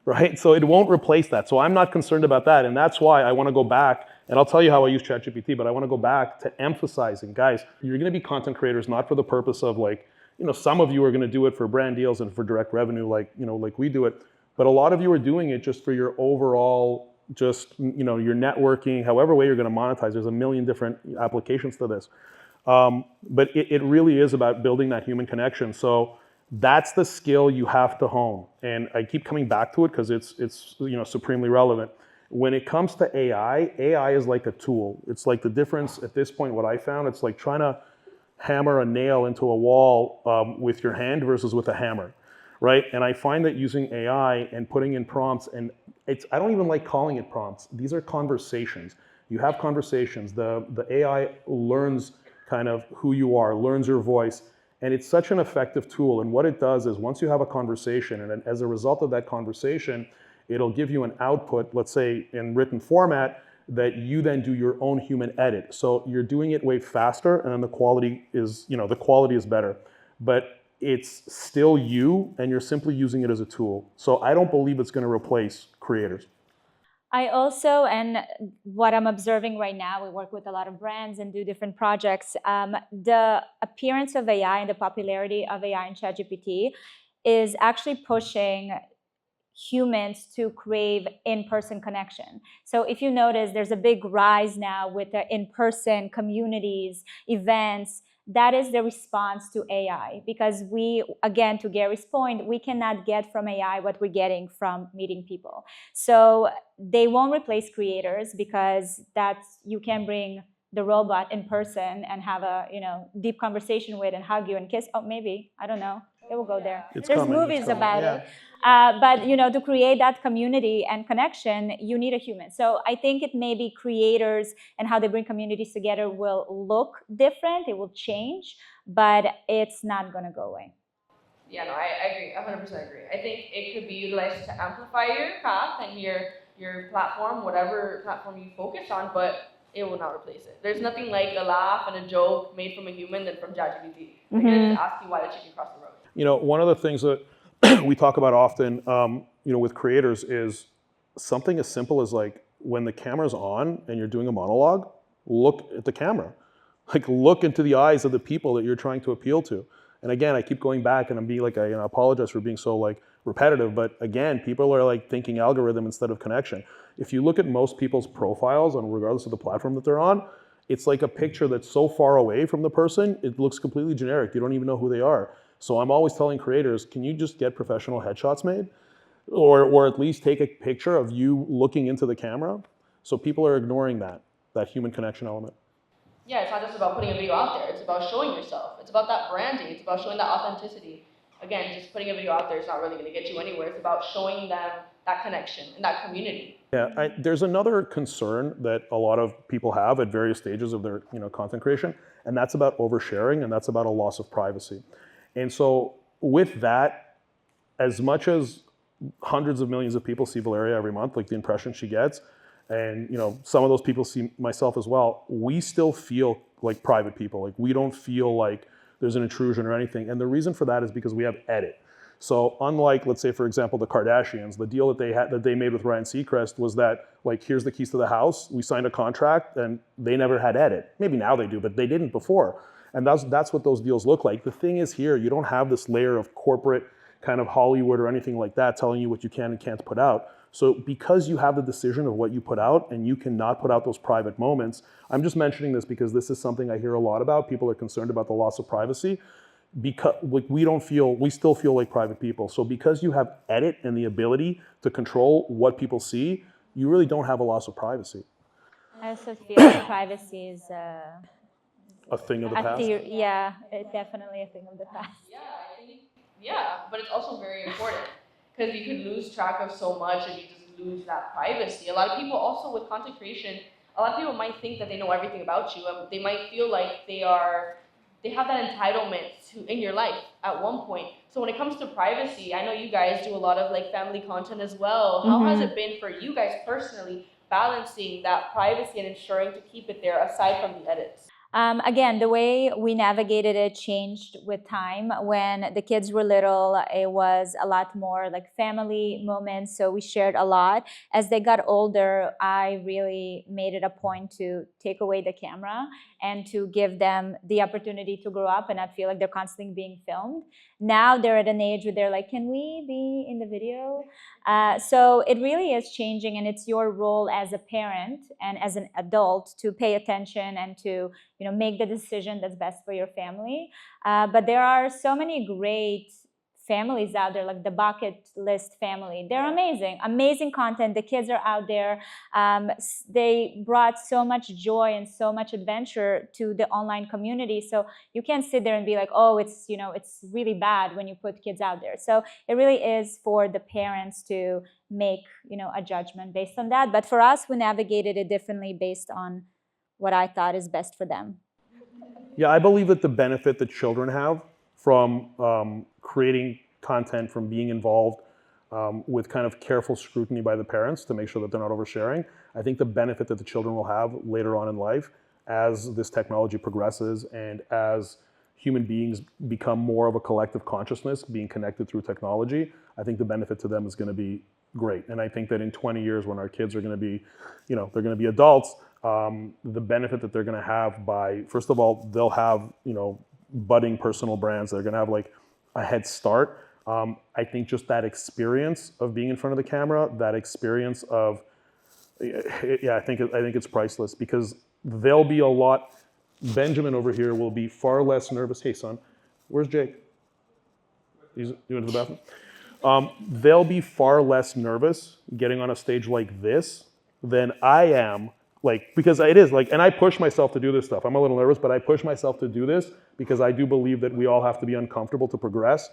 right? So it won't replace that. So I'm not concerned about that. And that's why I want to go back, and I'll tell you how I use ChatGPT, but I want to go back to emphasizing, guys, you're going to be content creators not for the purpose of like, some of you are going to do it for brand deals and for direct revenue, like we do it. But a lot of you are doing it just for your overall, just, your networking, however way you're going to monetize. There's a million different applications to this. But it really is about building that human connection. So that's the skill you have to hone. And I keep coming back to it because it's supremely relevant. When it comes to AI, AI is like a tool. It's like the difference at this point, what I found, it's like trying to hammer a nail into a wall with your hand versus with a hammer, right? And I find that using AI and putting in prompts, and I don't even like calling it prompts. These are conversations. You have conversations. The AI learns kind of who you are, learns your voice, and it's such an effective tool. And what it does is once you have a conversation, and as a result of that conversation, it'll give you an output, let's say in written format, that you then do your own human edit. So you're doing it way faster, and then the quality is better. But it's still you, and you're simply using it as a tool. So I don't believe it's going to replace creators. I also, and what I'm observing right now, we work with a lot of brands and do different projects. The appearance of AI and the popularity of AI and ChatGPT is actually pushing humans to crave in-person connection. So if you notice, there's a big rise now with the in-person communities, events. That is the response to AI, because we, again, to Gary's point, we cannot get from AI what we're getting from meeting people. So they won't replace creators, because you can bring the robot in person and have a deep conversation with and hug you and kiss. Oh, maybe, I don't know. It will go there. There's movies about it. But to create that community and connection, you need a human. So I think it may be creators and how they bring communities together will look different. It will change, but it's not going to go away. Yeah, no, I agree. 100% agree. I think it could be utilized to amplify your path and your platform, whatever platform you focus on, but it will not replace it. There's nothing like a laugh and a joke made from a human than from ChatGPT. They're going to just ask you why the chicken crossed the road. One of the things that we talk about often, with creators is something as simple as like when the camera's on and you're doing a monologue, look at the camera. Like look into the eyes of the people that you're trying to appeal to. And again, I keep going back and I'm being like, I apologize for being so like repetitive, but again, people are like thinking algorithm instead of connection. If you look at most people's profiles, and regardless of the platform that they're on, it's like a picture that's so far away from the person, it looks completely generic. You don't even know who they are. So I'm always telling creators, can you just get professional headshots made? Or at least take a picture of you looking into the camera? So people are ignoring that human connection element. yeah, it's not just about putting a video out there. It's about showing yourself. It's about that branding. It's about showing that authenticity. Again, just putting a video out there is not really going to get you anywhere. It's about showing them that connection and that community. Yeah, there's another concern that a lot of people have at various stages of their content creation, and that's about oversharing, and that's about a loss of privacy. And so with that, as much as hundreds of millions of people see Valeria every month, like the impression she gets, and some of those people see myself as well, we still feel like private people. Like we don't feel like there's an intrusion or anything. And the reason for that is because we have edit. So unlike, let's say, for example, the Kardashians, the deal that they made with Ryan Seacrest was that, like, here's the keys to the house. We signed a contract, and they never had edit. Maybe now they do, but they didn't before. And that's what those deals look like. The thing is here, you don't have this layer of corporate kind of Hollywood or anything like that telling you what you can and can't put out. So because you have the decision of what you put out and you cannot put out those private moments, I'm just mentioning this because this is something I hear a lot about. People are concerned about the loss of privacy. Because we still feel like private people. So because you have edit and the ability to control what people see, you really don't have a loss of privacy. I also feel like privacy is A thing of the past? yeah, it's definitely a thing of the past. Yeah, but it's also very important because you could lose track of so much and you just lose that privacy. A lot of people also with content creation, a lot of people might think that they know everything about you. And they might feel like they have that entitlement in your life at one point. So when it comes to privacy, I know you guys do a lot of like family content as well. How has it been for you guys personally balancing that privacy and ensuring to keep it there aside from the edits? Again, the way we navigated it changed with time. When the kids were little, it was a lot more like family moments, so we shared a lot. As they got older, I really made it a point to take away the camera and to give them the opportunity to grow up and not feel like they're constantly being filmed. Now they're at an age where they're like, can we be in the video? So it really is changing, and it's your role as a parent and as an adult to pay attention and to make the decision that's best for your family. But there are so many great families out there, like the bucket list family. They're amazing content. The kids are out there. They brought so much joy and so much adventure to the online community. So you can't sit there and be like, oh, it's really bad when you put kids out there. So it really is for the parents to make a judgment based on that. But for us, we navigated it differently based on what I thought is best for them. Yeah, I believe that the benefit that children have from creating content, from being involved with kind of careful scrutiny by the parents to make sure that they're not oversharing, I think the benefit that the children will have later on in life as this technology progresses and as human beings become more of a collective consciousness being connected through technology, I think the benefit to them is going to be great. And I think that in 20 years when our kids are going to be, they're going to be adults, the benefit that they're going to have by, first of all, they'll have, budding personal brands. They're going to have like a head start. I think just that experience of being in front of the camera, that experience of, I think it's priceless because they'll be a lot, Benjamin over here will be far less nervous. Hey son, where's Jake? You went to the bathroom? They'll be far less nervous getting on a stage like this than I am. Because it is and I push myself to do this stuff. I'm a little nervous, but I push myself to do this because I do believe that we all have to be uncomfortable to progress.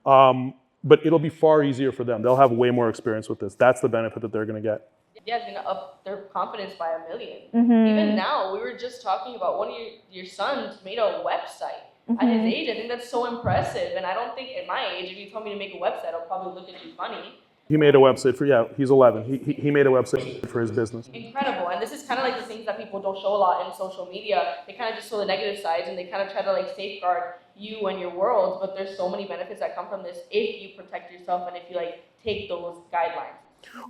But it'll be far easier for them. They'll have way more experience with this. That's the benefit that they're going to get. Yeah, it's going to up their confidence by a million. Even now, we were just talking about one of your sons made a website. At his age, I think that's so impressive. And I don't think at my age, if you told me to make a website, I'll probably look at you funny. He made a website he's 11. He made a website for his business. Incredible. And this is kind of like the things that people don't show a lot in social media. They kind of just show the negative sides and they kind of try to safeguard you and your world. But there's so many benefits that come from this if you protect yourself and if you take those guidelines.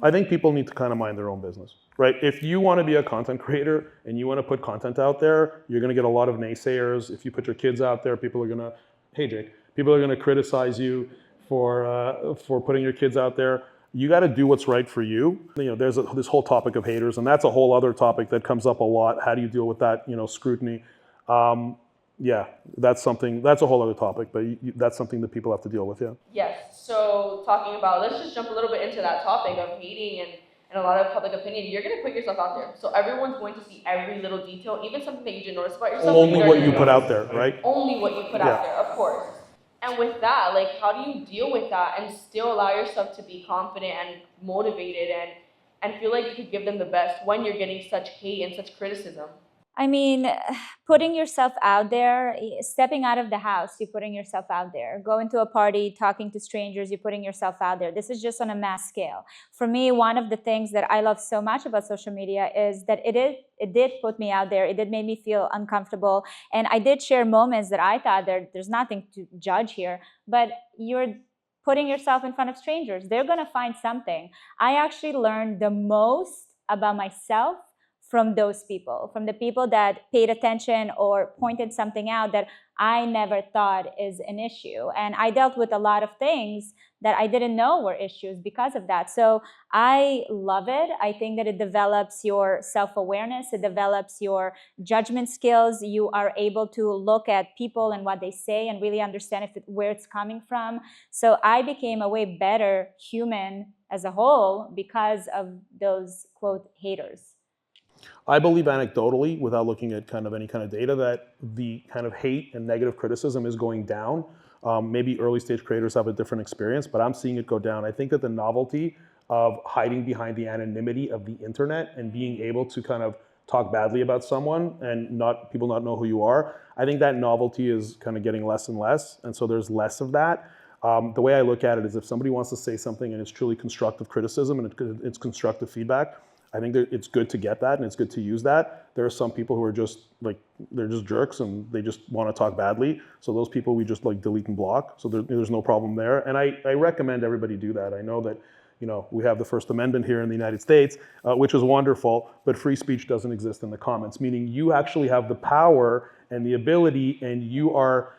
I think people need to kind of mind their own business, right? If you want to be a content creator and you want to put content out there, you're going to get a lot of naysayers. If you put your kids out there, people are going to, hey Jake, people are going to criticize you for putting your kids out there. You got to do what's right for you. There's this whole topic of haters, and that's a whole other topic that comes up a lot. How do you deal with that, scrutiny? That's a whole other topic, but that's something that people have to deal with, yeah. Yes, so talking about, let's just jump a little bit into that topic of hating and and a lot of public opinion, you're gonna put yourself out there. So everyone's going to see every little detail, even something that you didn't notice about yourself. Only what you put out there, right? Only what you put out there, of course. And with that, like, how do you deal with that and still allow yourself to be confident and motivated and feel like you could give them the best when you're getting such hate and such criticism? I mean, putting yourself out there, stepping out of the house, you're putting yourself out there. Going to a party, talking to strangers, you're putting yourself out there. This is just on a mass scale. For me, one of the things that I love so much about social media is that it did put me out there. It did make me feel uncomfortable. And I did share moments that I thought there's nothing to judge here, but you're putting yourself in front of strangers. They're going to find something. I actually learned the most about myself from those people, from the people that paid attention or pointed something out that I never thought is an issue. And I dealt with a lot of things that I didn't know were issues because of that. So I love it. I think that it develops your self-awareness. It develops your judgment skills. You are able to look at people and what they say and really understand where it's coming from. So I became a way better human as a whole because of those, quote, haters. I believe anecdotally, without looking at kind of any kind of data, that the kind of hate and negative criticism is going down. Maybe early stage creators have a different experience, but I'm seeing it go down. I think that the novelty of hiding behind the anonymity of the internet and being able to kind of talk badly about someone and people not know who you are, I think that novelty is kind of getting less and less. And so there's less of that. The way I look at it is if somebody wants to say something and it's truly constructive criticism and it's constructive feedback, I think that it's good to get that and it's good to use that. There are some people who are just like, they're just jerks and they just want to talk badly. So those people we just like delete and block. So there's no problem there. And I recommend everybody do that. I know that, you know, we have the First Amendment here in the United States, which is wonderful, but free speech doesn't exist in the comments, meaning you actually have the power and the ability and you are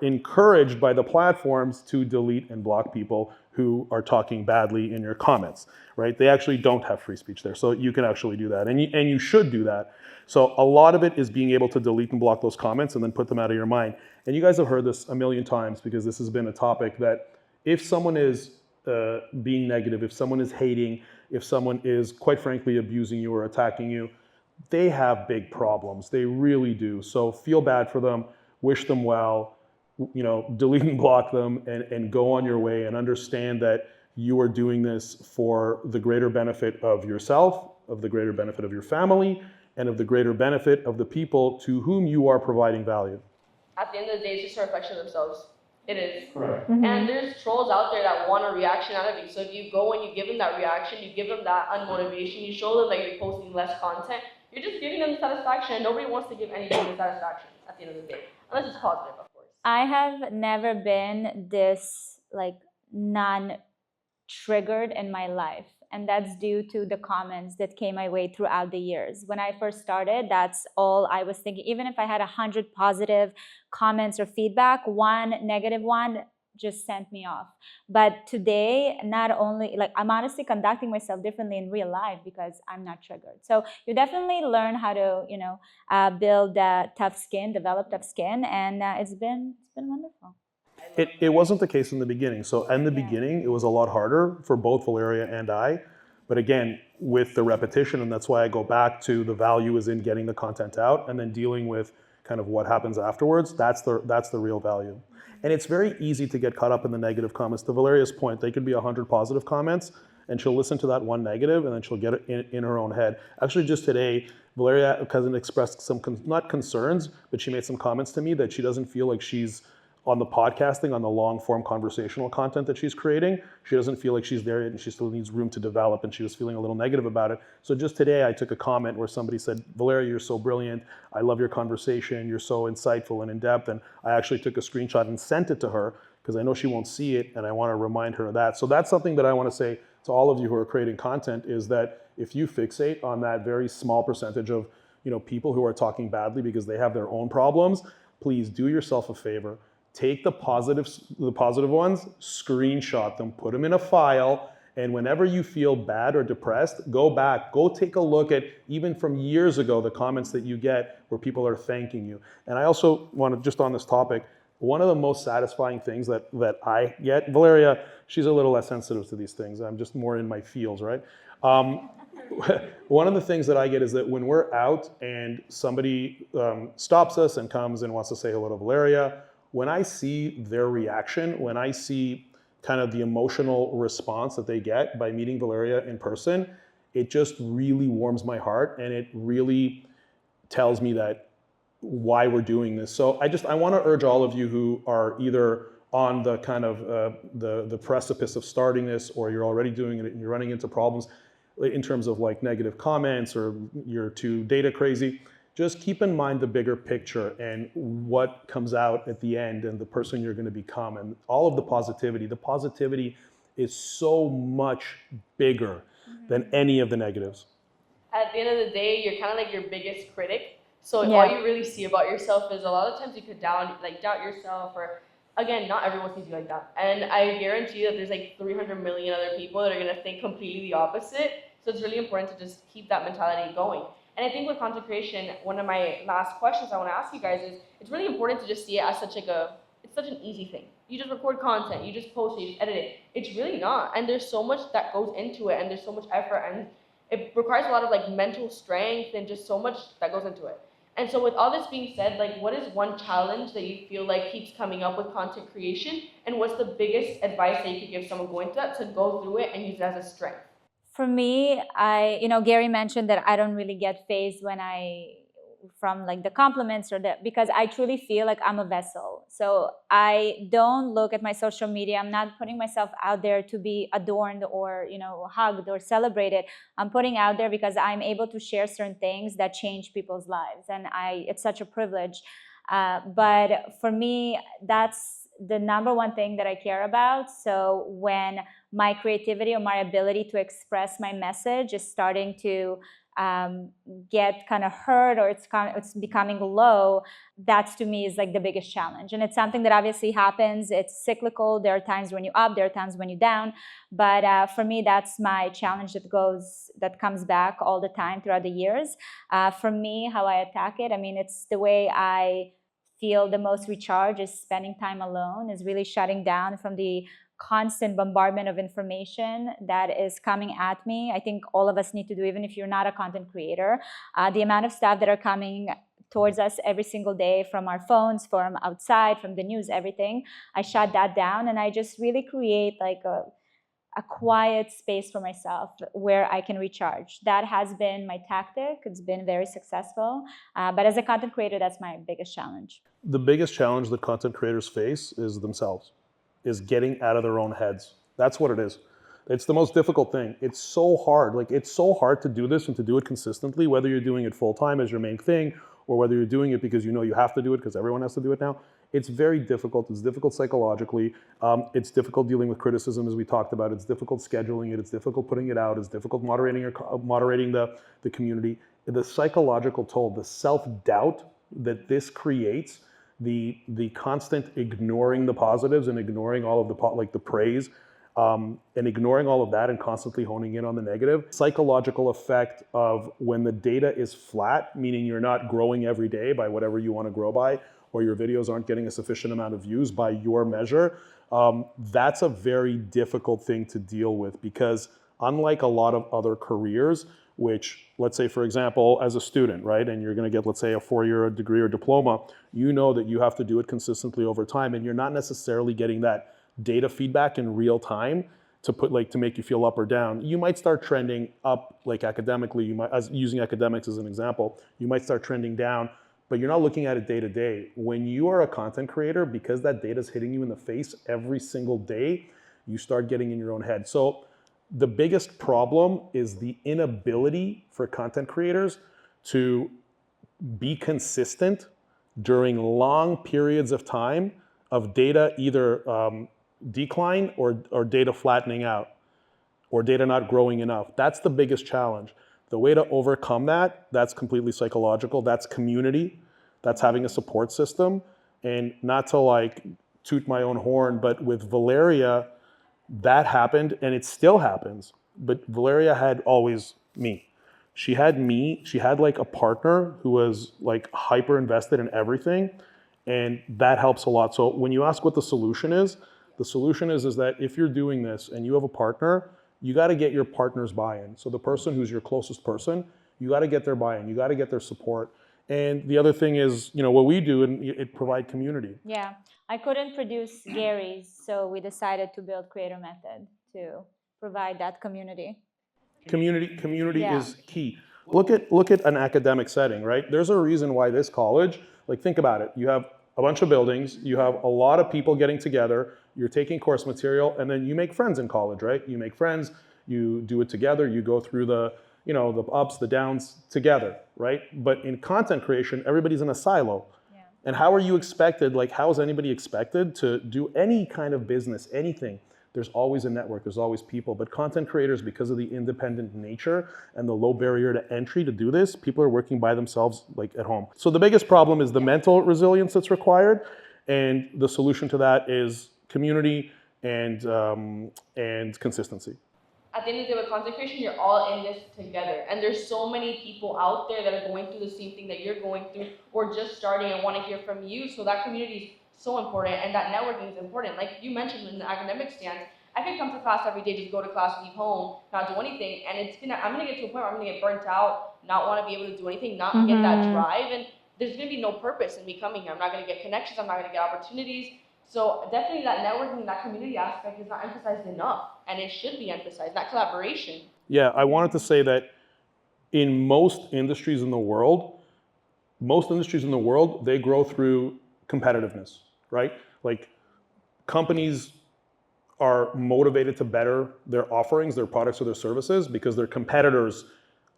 encouraged by the platforms to delete and block people who are talking badly in your comments, right? They actually don't have free speech there. So you can actually do that and you should do that. So a lot of it is being able to delete and block those comments and then put them out of your mind. And you guys have heard this a million times because this has been a topic that if someone is being negative, if someone is hating, if someone is quite frankly abusing you or attacking you, they have big problems. They really do. So feel bad for them, wish them well, you know, delete and block them and go on your way and understand that you are doing this for the greater benefit of yourself, of the greater benefit of your family, and of the greater benefit of the people to whom you are providing value. At the end of the day, it's just a reflection of themselves. It is. Correct. Mm-hmm. And there's trolls out there that want a reaction out of you. So if you go and you give them that reaction, you give them that unmotivation, you show them that you're posting less content, you're just giving them the satisfaction. And nobody wants to give anybody the satisfaction at the end of the day, unless it's positive, of course. I have never been this like non-triggered in my life. And that's due to the comments that came my way throughout the years. When I first started, that's all I was thinking. Even if I had 100 positive comments or feedback, one negative one just sent me off. But today, not only, like, I'm honestly conducting myself differently in real life because I'm not triggered. So you definitely learn how to, you know, build tough skin, develop tough skin, and it's been wonderful. It wasn't the case in the beginning. So in the beginning, it was a lot harder for both Valeria and I. But again, with the repetition, and that's why I go back to the value is in getting the content out and then dealing with kind of what happens afterwards. That's the real value. And it's very easy to get caught up in the negative comments. To Valeria's point, they could be 100 positive comments and she'll listen to that one negative and then she'll get it in her own head. Actually, just today, Valeria expressed some, not concerns, but she made some comments to me that she doesn't feel like she's on the podcasting, on the long form conversational content that she's creating. She doesn't feel like she's there yet and she still needs room to develop and she was feeling a little negative about it. So just today I took a comment where somebody said, Valeria, you're so brilliant. I love your conversation. You're so insightful and in depth. And I actually took a screenshot and sent it to her because I know she won't see it and I want to remind her of that. So that's something that I want to say to all of you who are creating content is that if you fixate on that very small percentage of, you know, people who are talking badly because they have their own problems, please do yourself a favor. Take the positive ones, screenshot them, put them in a file, and whenever you feel bad or depressed, go back, go take a look at even from years ago, the comments that you get where people are thanking you. And I also want to, just on this topic, one of the most satisfying things that I get, Valeria, she's a little less sensitive to these things. I'm just more in my feels, right? One of the things that I get is that when we're out and somebody stops us and comes and wants to say hello to Valeria, when I see their reaction, when I see kind of the emotional response that they get by meeting Valeria in person, it just really warms my heart, and it really tells me that why we're doing this. So I want to urge all of you who are either on the kind of the precipice of starting this, or you're already doing it and you're running into problems in terms of like negative comments or you're too data crazy, just keep in mind the bigger picture and what comes out at the end and the person you're going to become and all of the positivity. The positivity is so much bigger than any of the negatives. At the end of the day, you're kind of like your biggest critic. So Yeah. all you really see about yourself is a lot of times you could doubt yourself, or again, not everyone sees you like that. And I guarantee you that there's like 300 million other people that are gonna think completely the opposite. So it's really important to just keep that mentality going. And I think with content creation, one of my last questions I want to ask you guys is, it's really important to just see it as it's such an easy thing. You just record content, you just post it, you just edit it. It's really not. And there's so much that goes into it, and there's so much effort, and it requires a lot of like mental strength and just so much that goes into it. And so with all this being said, like, what is one challenge that you feel like keeps coming up with content creation? And what's the biggest advice that you could give someone going through that to go through it and use it as a strength? For me, Gary mentioned that I don't really get phased from like the compliments because I truly feel like I'm a vessel. So I don't look at my social media. I'm not putting myself out there to be adorned or, hugged or celebrated. I'm putting out there because I'm able to share certain things that change people's lives. And it's such a privilege. But for me, that's the number one thing that I care about. So when my creativity or my ability to express my message is starting to get kind of hurt, or it's becoming low, that's to me is like the biggest challenge. And it's something that obviously happens. It's cyclical. There are times when you're up, there are times when you're down. But for me, that's my challenge that comes back all the time throughout the years. For me, how I attack it, it's the way I feel the most recharged is spending time alone, is really shutting down from the constant bombardment of information that is coming at me. I think all of us need to do, even if you're not a content creator, the amount of stuff that are coming towards us every single day from our phones, from outside, from the news, everything. I shut that down, and I just really create like a quiet space for myself where I can recharge. That has been my tactic. It's been very successful. But as a content creator, that's my biggest challenge. The biggest challenge that content creators face is themselves, is getting out of their own heads. That's what it is. It's the most difficult thing. It's so hard. Like, it's so hard to do this and to do it consistently, whether you're doing it full time as your main thing, or whether you're doing it because you know you have to do it because everyone has to do it now. It's very difficult. It's difficult psychologically. It's difficult dealing with criticism, as we talked about. It's difficult scheduling it. It's difficult putting it out. It's difficult moderating the community. The psychological toll, the self-doubt that this creates, the constant ignoring the positives and ignoring all of the praise, and ignoring all of that and constantly honing in on the negative. Psychological effect of when the data is flat, meaning you're not growing every day by whatever you want to grow by, or your videos aren't getting a sufficient amount of views by your measure, that's a very difficult thing to deal with, because unlike a lot of other careers, which, let's say, for example, as a student, right, and you're going to get, let's say, a 4-year degree or diploma, you know that you have to do it consistently over time, and you're not necessarily getting that data feedback in real time to make you feel up or down. You might start trending up, like academically, using academics as an example, you might start trending down, but you're not looking at it day to day. When you are a content creator, because that data is hitting you in the face every single day, you start getting in your own head. So the biggest problem is the inability for content creators to be consistent during long periods of time of data either decline or data flattening out, or data not growing enough. That's the biggest challenge. The way to overcome that's completely psychological. That's community. That's having a support system. And not to like toot my own horn, but with Valeria, that happened, and it still happens. But Valeria had always me. She had me. She had like a partner who was like hyper invested in everything, and that helps a lot. So when you ask what the solution is that if you're doing this and you have a partner, you got to get your partner's buy-in. So the person who's your closest person, you got to get their buy-in, you got to get their support. And the other thing is, what we do, and it provide community. Yeah, I couldn't produce Gary's, so we decided to build Creator Method to provide that community. Community Yeah. is key. Look at an academic setting, right? There's a reason why this college, like think about it. You have a bunch of buildings, you have a lot of people getting together, you're taking course material, and then you make friends in college, right? You make friends, you do it together, you go through the ups, the downs together, right? But in content creation, everybody's in a silo. Yeah. And how are you expected, how is anybody expected to do any kind of business, anything? There's always a network, there's always people. But content creators, because of the independent nature and the low barrier to entry to do this, people are working by themselves at home. So the biggest problem is the mental resilience that's required. And the solution to that is community and consistency. At the end of the day, with content creation, you're all in this together. And there's so many people out there that are going through the same thing that you're going through, or just starting and want to hear from you. So that community is so important, and that networking is important. Like you mentioned in the academic stance, I could come to class every day, just go to class, leave home, not do anything, and I'm gonna get to a point where I'm gonna get burnt out, not want to be able to do anything, not get that drive, and there's gonna be no purpose in me coming here. I'm not gonna get connections, I'm not gonna get opportunities. So definitely that networking, that community aspect is not emphasized enough, and it should be emphasized, that collaboration. Yeah, I wanted to say that in most industries in the world, they grow through competitiveness, right? Like companies are motivated to better their offerings, their products or their services because their competitors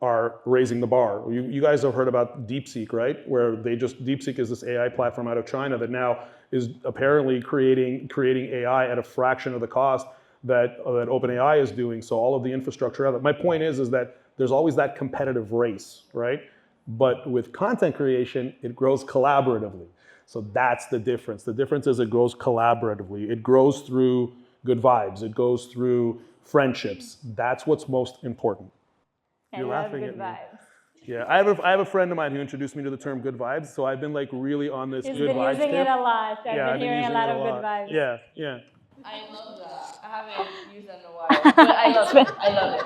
are raising the bar. You guys have heard about DeepSeek, right? Where DeepSeek is this AI platform out of China that now is apparently creating AI at a fraction of the cost that OpenAI is doing. So all of the infrastructure out of it. My point is that there's always that competitive race, right? But with content creation, it grows collaboratively. So that's the difference. The difference is it grows collaboratively. It grows through good vibes. It goes through friendships. That's what's most important. I You're love laughing good at me. vibes. Yeah, I have a friend of mine who introduced me to the term good vibes. So I've been really on this He's good been vibes using tip. it a lot. I've Yeah, been hearing a using lot it of good vibes. Yeah. I love that. I haven't used that in a while, but I love it. I love it.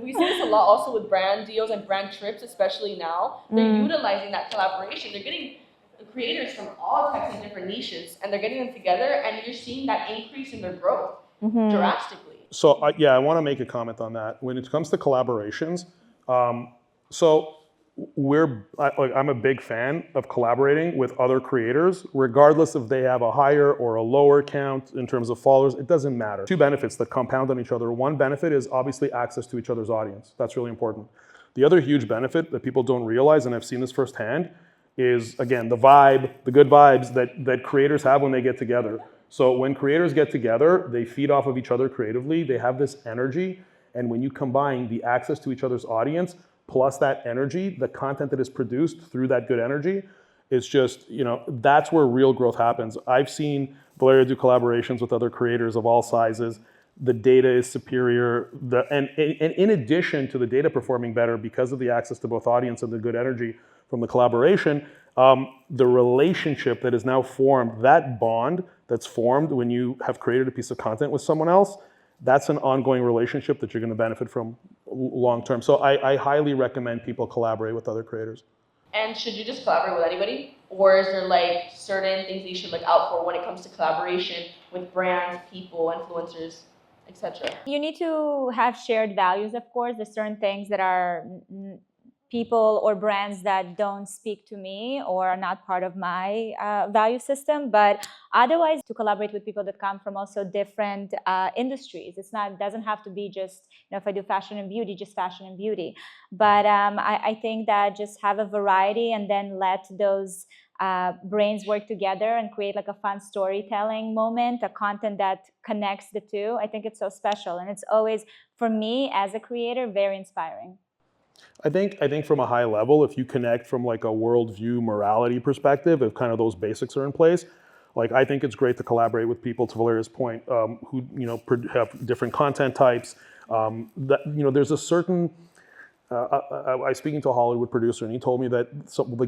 We see this a lot also with brand deals and brand trips, especially now. They're utilizing that collaboration. They're getting creators from all types of different niches, and they're getting them together, and you're seeing that increase in their growth drastically. So I want to make a comment on that. When it comes to collaborations, I'm a big fan of collaborating with other creators, regardless if they have a higher or a lower count in terms of followers. It doesn't matter. Two benefits that compound on each other. One benefit is obviously access to each other's audience. That's really important. The other huge benefit that people don't realize, and I've seen this firsthand, is again the vibe, the good vibes that creators have when they get together. So when creators get together, they feed off of each other creatively. They have this energy, and when you combine the access to each other's audience plus that energy, the content that is produced through that good energy, it's just, that's where real growth happens. I've seen Valeria do collaborations with other creators of all sizes. The data is superior. And in addition to the data performing better because of the access to both audience and the good energy from the collaboration, the relationship that is now formed, that bond that's formed when you have created a piece of content with someone else, that's an ongoing relationship that you're going to benefit from long term. So I highly recommend people collaborate with other creators. And should you just collaborate with anybody? Or is there certain things that you should look out for when it comes to collaboration with brands, people, influencers, etc.? You need to have shared values, of course. There's certain things that are people or brands that don't speak to me or are not part of my value system. But otherwise, to collaborate with people that come from also different industries. Doesn't have to be just, if I do fashion and beauty, just fashion and beauty. But I think that just have a variety and then let those brains work together and create a fun storytelling moment, a content that connects the two. I think it's so special. And it's always, for me as a creator, very inspiring. I think from a high level, if you connect from a worldview morality perspective, if kind of those basics are in place, I think it's great to collaborate with people, to Valeria's point, who have different content types. There's a certain. I was speaking to a Hollywood producer, and he told me that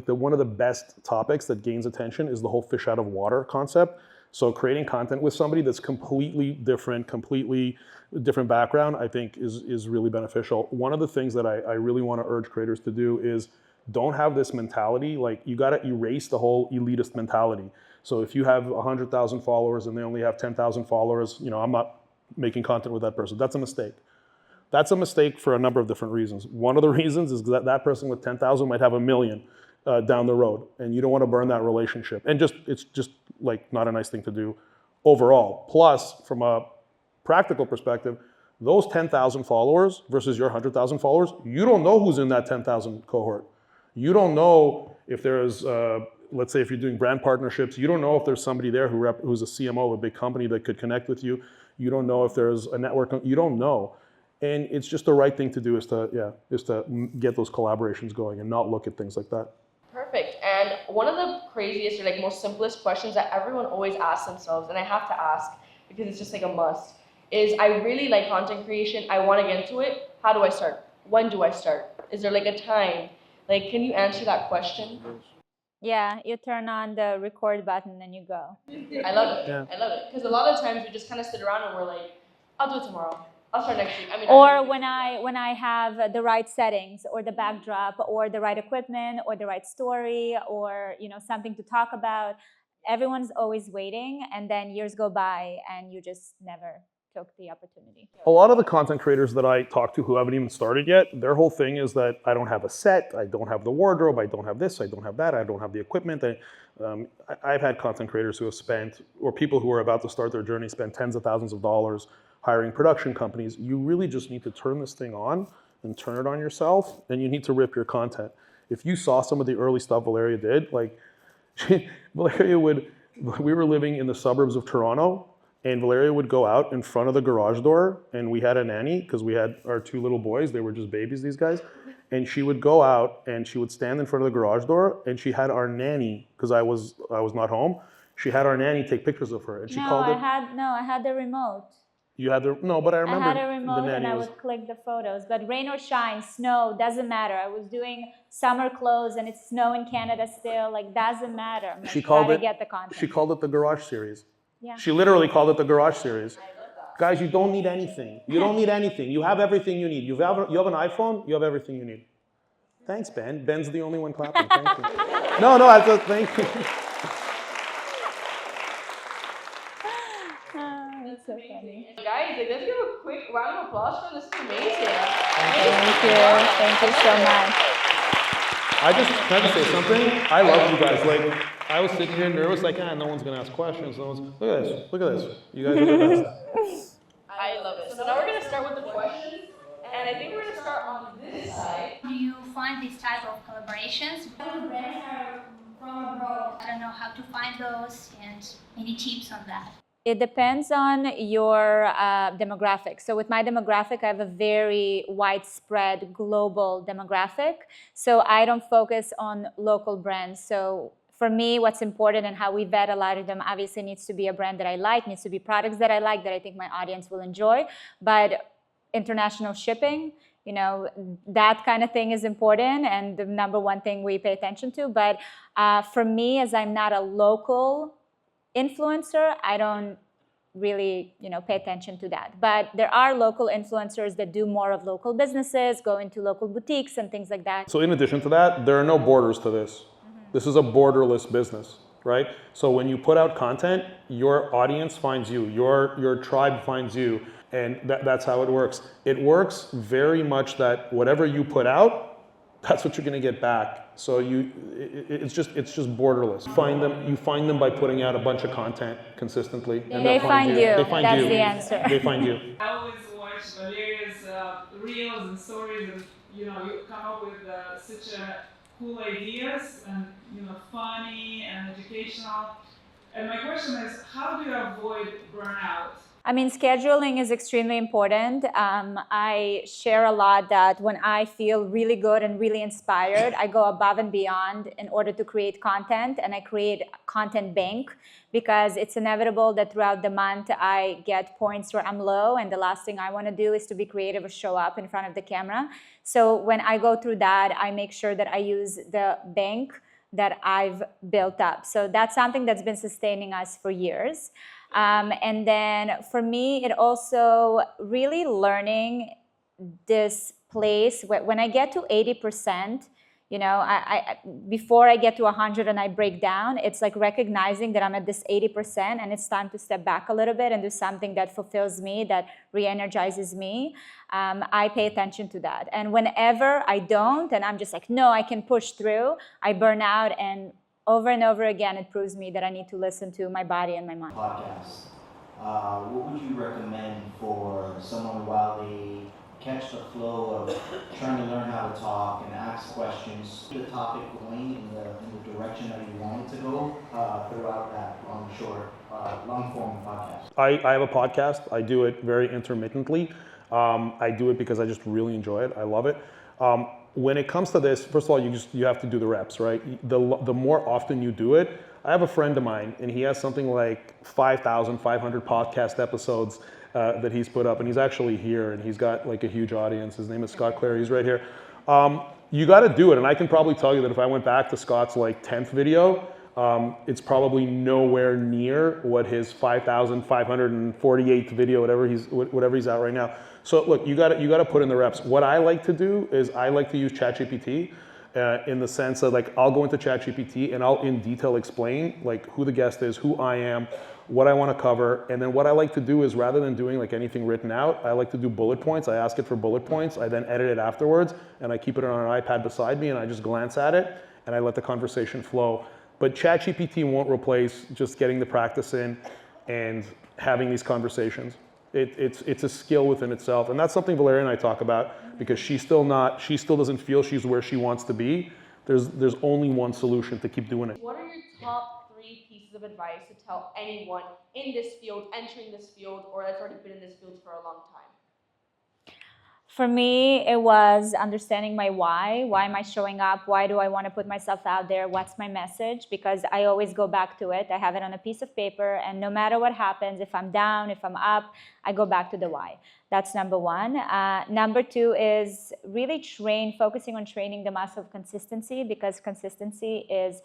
one of the best topics that gains attention is the whole fish out of water concept. So creating content with somebody that's completely different background, I think is really beneficial. One of the things that I really want to urge creators to do is don't have this mentality, like you got to erase the whole elitist mentality. So if you have 100,000 followers and they only have 10,000 followers, I'm not making content with that person. That's a mistake. That's a mistake for a number of different reasons. One of the reasons is that that person with 10,000 might have 1 million down the road, and you don't want to burn that relationship. And it's just like not a nice thing to do overall. Plus, from a practical perspective, those 10,000 followers versus your 100,000 followers, you don't know who's in that 10,000 cohort. You don't know if there's, let's say if you're doing brand partnerships, you don't know if there's somebody there who's a CMO of a big company that could connect with you. You don't know if there's a network, you don't know. And it's just the right thing to do is to get those collaborations going and not look at things like that. Perfect. And one of the craziest or like most simplest questions that everyone always asks themselves, and I have to ask because it's just like a must, is I really like content creation. I want to get into it. How do I start? When do I start? Is there like a time? Like, can you answer that question? Yeah, you turn on the record button and you go. I love it. Yeah. I love it. Because a lot of times we just kind of sit around and we're like, I'll do it tomorrow. I'll start next week. I mean, Or when I have the right settings or the backdrop or the right equipment or the right story or something to talk about, everyone's always waiting, and then years go by and you just never took the opportunity. A lot of the content creators that I talk to who haven't even started yet, their whole thing is that I don't have a set, I don't have the wardrobe, I don't have this, I don't have that, I don't have the equipment. I've had content creators who have spent, or people who are about to start their journey, spend tens of thousands of dollars hiring production companies. You really just need to turn this thing on and turn it on yourself, and you need to rip your content. If you saw some of the early stuff Valeria did, like Valeria we were living in the suburbs of Toronto, and Valeria would go out in front of the garage door, and we had a nanny because we had our 2 little boys. They were just babies, these guys. And she would go out and she would stand in front of the garage door, and she had our nanny, because I was not home. She had our nanny take pictures of her, and she called it. I had the remote. You had but I remember I had a remote the and I would click the photos. But rain or shine, snow, doesn't matter. I was doing summer clothes and it's snow in Canada still. Like, doesn't matter. I'm She like, called gotta it. get the content. She called it the Garage Series. Yeah. She literally called it the Garage Series. Guys, you don't need anything. You don't need anything. You have everything you need. You have an iPhone. You have everything you need. Thanks, Ben. Ben's the only one clapping. Thank you. No, thank you. That's so funny. guys, like, let's give a quick round of applause for this. This is amazing. Thank you so much. Can I just say something? I love you guys. Like, I was sitting here nervous, like, no one's gonna ask questions. Look at this. Look at this. You guys are the best. I love it. So now we're gonna start with the questions, and I think we're gonna start on this side. Do you find these type of collaborations? Brands are from abroad. I don't know how to find those, and any tips on that? It depends on your demographic. So with my demographic, I have a very widespread global demographic. So I don't focus on local brands. So for me, what's important and how we vet a lot of them, obviously needs to be a brand that I like, needs to be products that I like, that I think my audience will enjoy. But international shipping, that kind of thing is important and the number one thing we pay attention to. But for me, as I'm not a local influencer, I don't really pay attention to that. But there are local influencers that do more of local businesses, go into local boutiques and things like that. So in addition to that, there are no borders to this. This is a borderless business, right? So when you put out content, your audience finds you, your tribe finds you, and that's how it works. It works very much that whatever you put out, that's what you're going to get back. So it's just borderless. You find them by putting out a bunch of content consistently, and they find you. They find that's you. the answer. They find you. I always watch Valeria's reels and stories, and you come up with such cool ideas and funny and educational. And my question is, how do you avoid burnout? I mean, scheduling is extremely important. I share a lot that when I feel really good and really inspired, I go above and beyond in order to create content, and I create a content bank, because it's inevitable that throughout the month I get points where I'm low, and the last thing I want to do is to be creative or show up in front of the camera. So when I go through that, I make sure that I use the bank that I've built up. So that's something that's been sustaining us for years. And then for me, it also really learning this place when I get to 80%, I before I get to 100 and I break down, it's like recognizing that I'm at this 80% and it's time to step back a little bit and do something that fulfills me, that re-energizes me. I pay attention to that. And whenever I don't, and I'm just like, no, I can push through, I burn out, and over again, it proves me that I need to listen to my body and my mind. Podcast. What would you recommend for someone while they catch the flow of trying to learn how to talk and ask questions, the topic going in the direction that you want it to go throughout that long form podcast? I have a podcast. I do it very intermittently. I do it because I just really enjoy it. I love it. When it comes to this, first of all, you have to do the reps, right? The more often you do it, I have a friend of mine, and he has something like 5,500 podcast episodes that he's put up, and he's actually here, and he's got like a huge audience. His name is Scott Clare. He's right here. You got to do it, and I can probably tell you that if I went back to Scott's like 10th video, it's probably nowhere near what his 5,548th video, whatever he's at right now. So look, you got to put in the reps. What I like to do is I like to use ChatGPT in the sense that like I'll go into ChatGPT and I'll in detail explain like who the guest is, who I am, what I want to cover, and then what I like to do is rather than doing like anything written out, I like to do bullet points. I ask it for bullet points. I then edit it afterwards, and I keep it on an iPad beside me, and I just glance at it, and I let the conversation flow. But ChatGPT won't replace just getting the practice in and having these conversations. It's a skill within itself, and that's something Valeria and I talk about because she still doesn't feel she's where she wants to be. There's only one solution to keep doing it. What are your top 3 pieces of advice to tell anyone in this field, entering this field, or that's already been in this field for a long time? For me, it was understanding my why. Why am I showing up? Why do I want to put myself out there? What's my message? Because I always go back to it. I have it on a piece of paper, and no matter what happens, if I'm down, if I'm up, I go back to the why. That's number 1. Number 2 is really focusing on training the muscle of consistency, because consistency is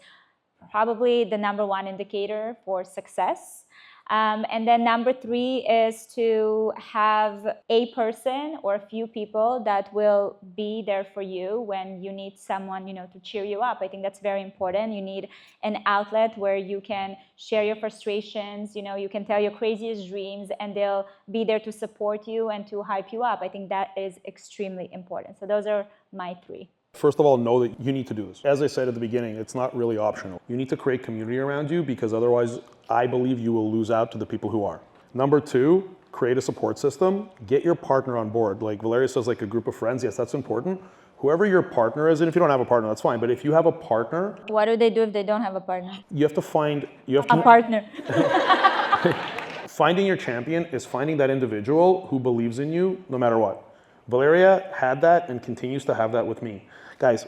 probably the number 1 indicator for success. And then number 3 is to have a person or a few people that will be there for you when you need someone, to cheer you up. I think that's very important. You need an outlet where you can share your frustrations, you can tell your craziest dreams, and they'll be there to support you and to hype you up. I think that is extremely important. So those are my 3. First of all, know that you need to do this. As I said at the beginning, it's not really optional. You need to create community around you because otherwise, I believe you will lose out to the people who are. Number 2, create a support system. Get your partner on board. Like Valeria says, like a group of friends. Yes, that's important. Whoever your partner is, and if you don't have a partner, that's fine. But if you have a partner, what do they do if they don't have a partner? You have to find a partner. Finding your champion is finding that individual who believes in you no matter what. Valeria had that and continues to have that with me. Guys,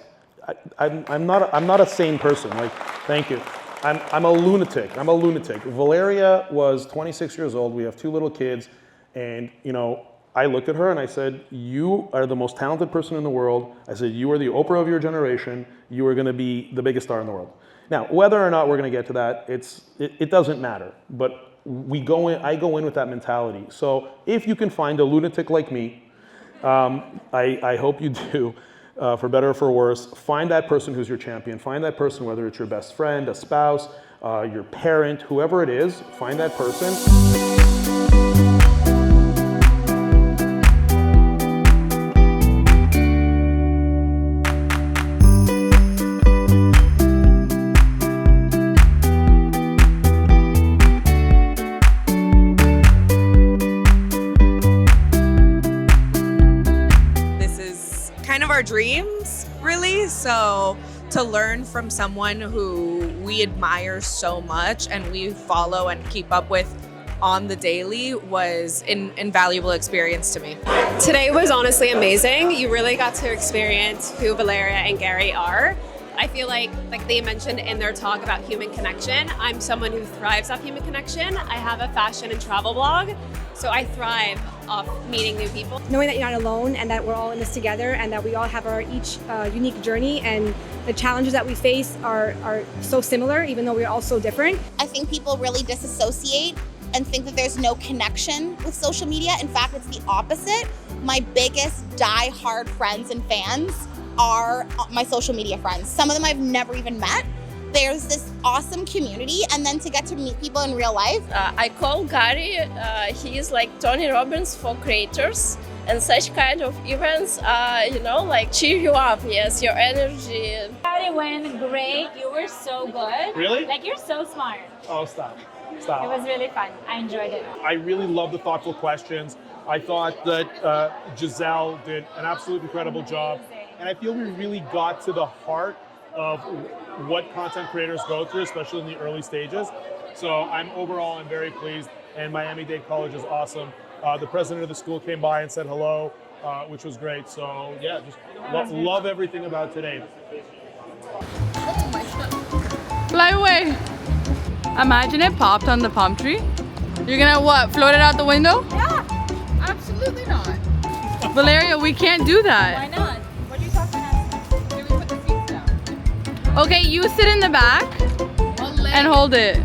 I'm not a sane person. Like, thank you. I'm a lunatic. Valeria was 26 years old. We have 2 little kids, and I looked at her and I said, "You are the most talented person in the world." I said, "You are the Oprah of your generation. You are going to be the biggest star in the world." Now, whether or not we're going to get to that, it doesn't matter. But I go in with that mentality. So if you can find a lunatic like me, I hope you do. For better or for worse, find that person who's your champion. Find that person, whether it's your best friend, a spouse, your parent, whoever it is, find that person. Our dreams, really. So to learn from someone who we admire so much and we follow and keep up with on the daily was an invaluable experience to me. Today was honestly amazing. You really got to experience who Valeria and Gary are. I feel like they mentioned in their talk about human connection, I'm someone who thrives off human connection. I have a fashion and travel blog, so I thrive off meeting new people. Knowing that you're not alone and that we're all in this together and that we all have our each unique journey and the challenges that we face are so similar, even though we're all so different. I think people really disassociate and think that there's no connection with social media. In fact, it's the opposite. My biggest die-hard friends and fans are my social media friends. Some of them I've never even met. There's this awesome community, and then to get to meet people in real life. I call Gary, he is like Tony Robbins for creators, and such kind of events, like cheer you up, yes, your energy. It went great, you were so good. Really? Like, you're so smart. Oh, stop. Stop. It was really fun, I enjoyed it. I really love the thoughtful questions. I thought that Giselle did an absolutely incredible job. And I feel we really got to the heart of what content creators go through, especially in the early stages. So I'm very pleased. And Miami Dade College is awesome. The president of the school came by and said hello, which was great. So yeah, just love everything about today. Fly away. Imagine it popped on the palm tree. You're gonna what? Float it out the window? Yeah, absolutely not. Valeria, we can't do that. Why not? What are you talking about? Can we put the seats down? Okay, you sit in the back and hold it.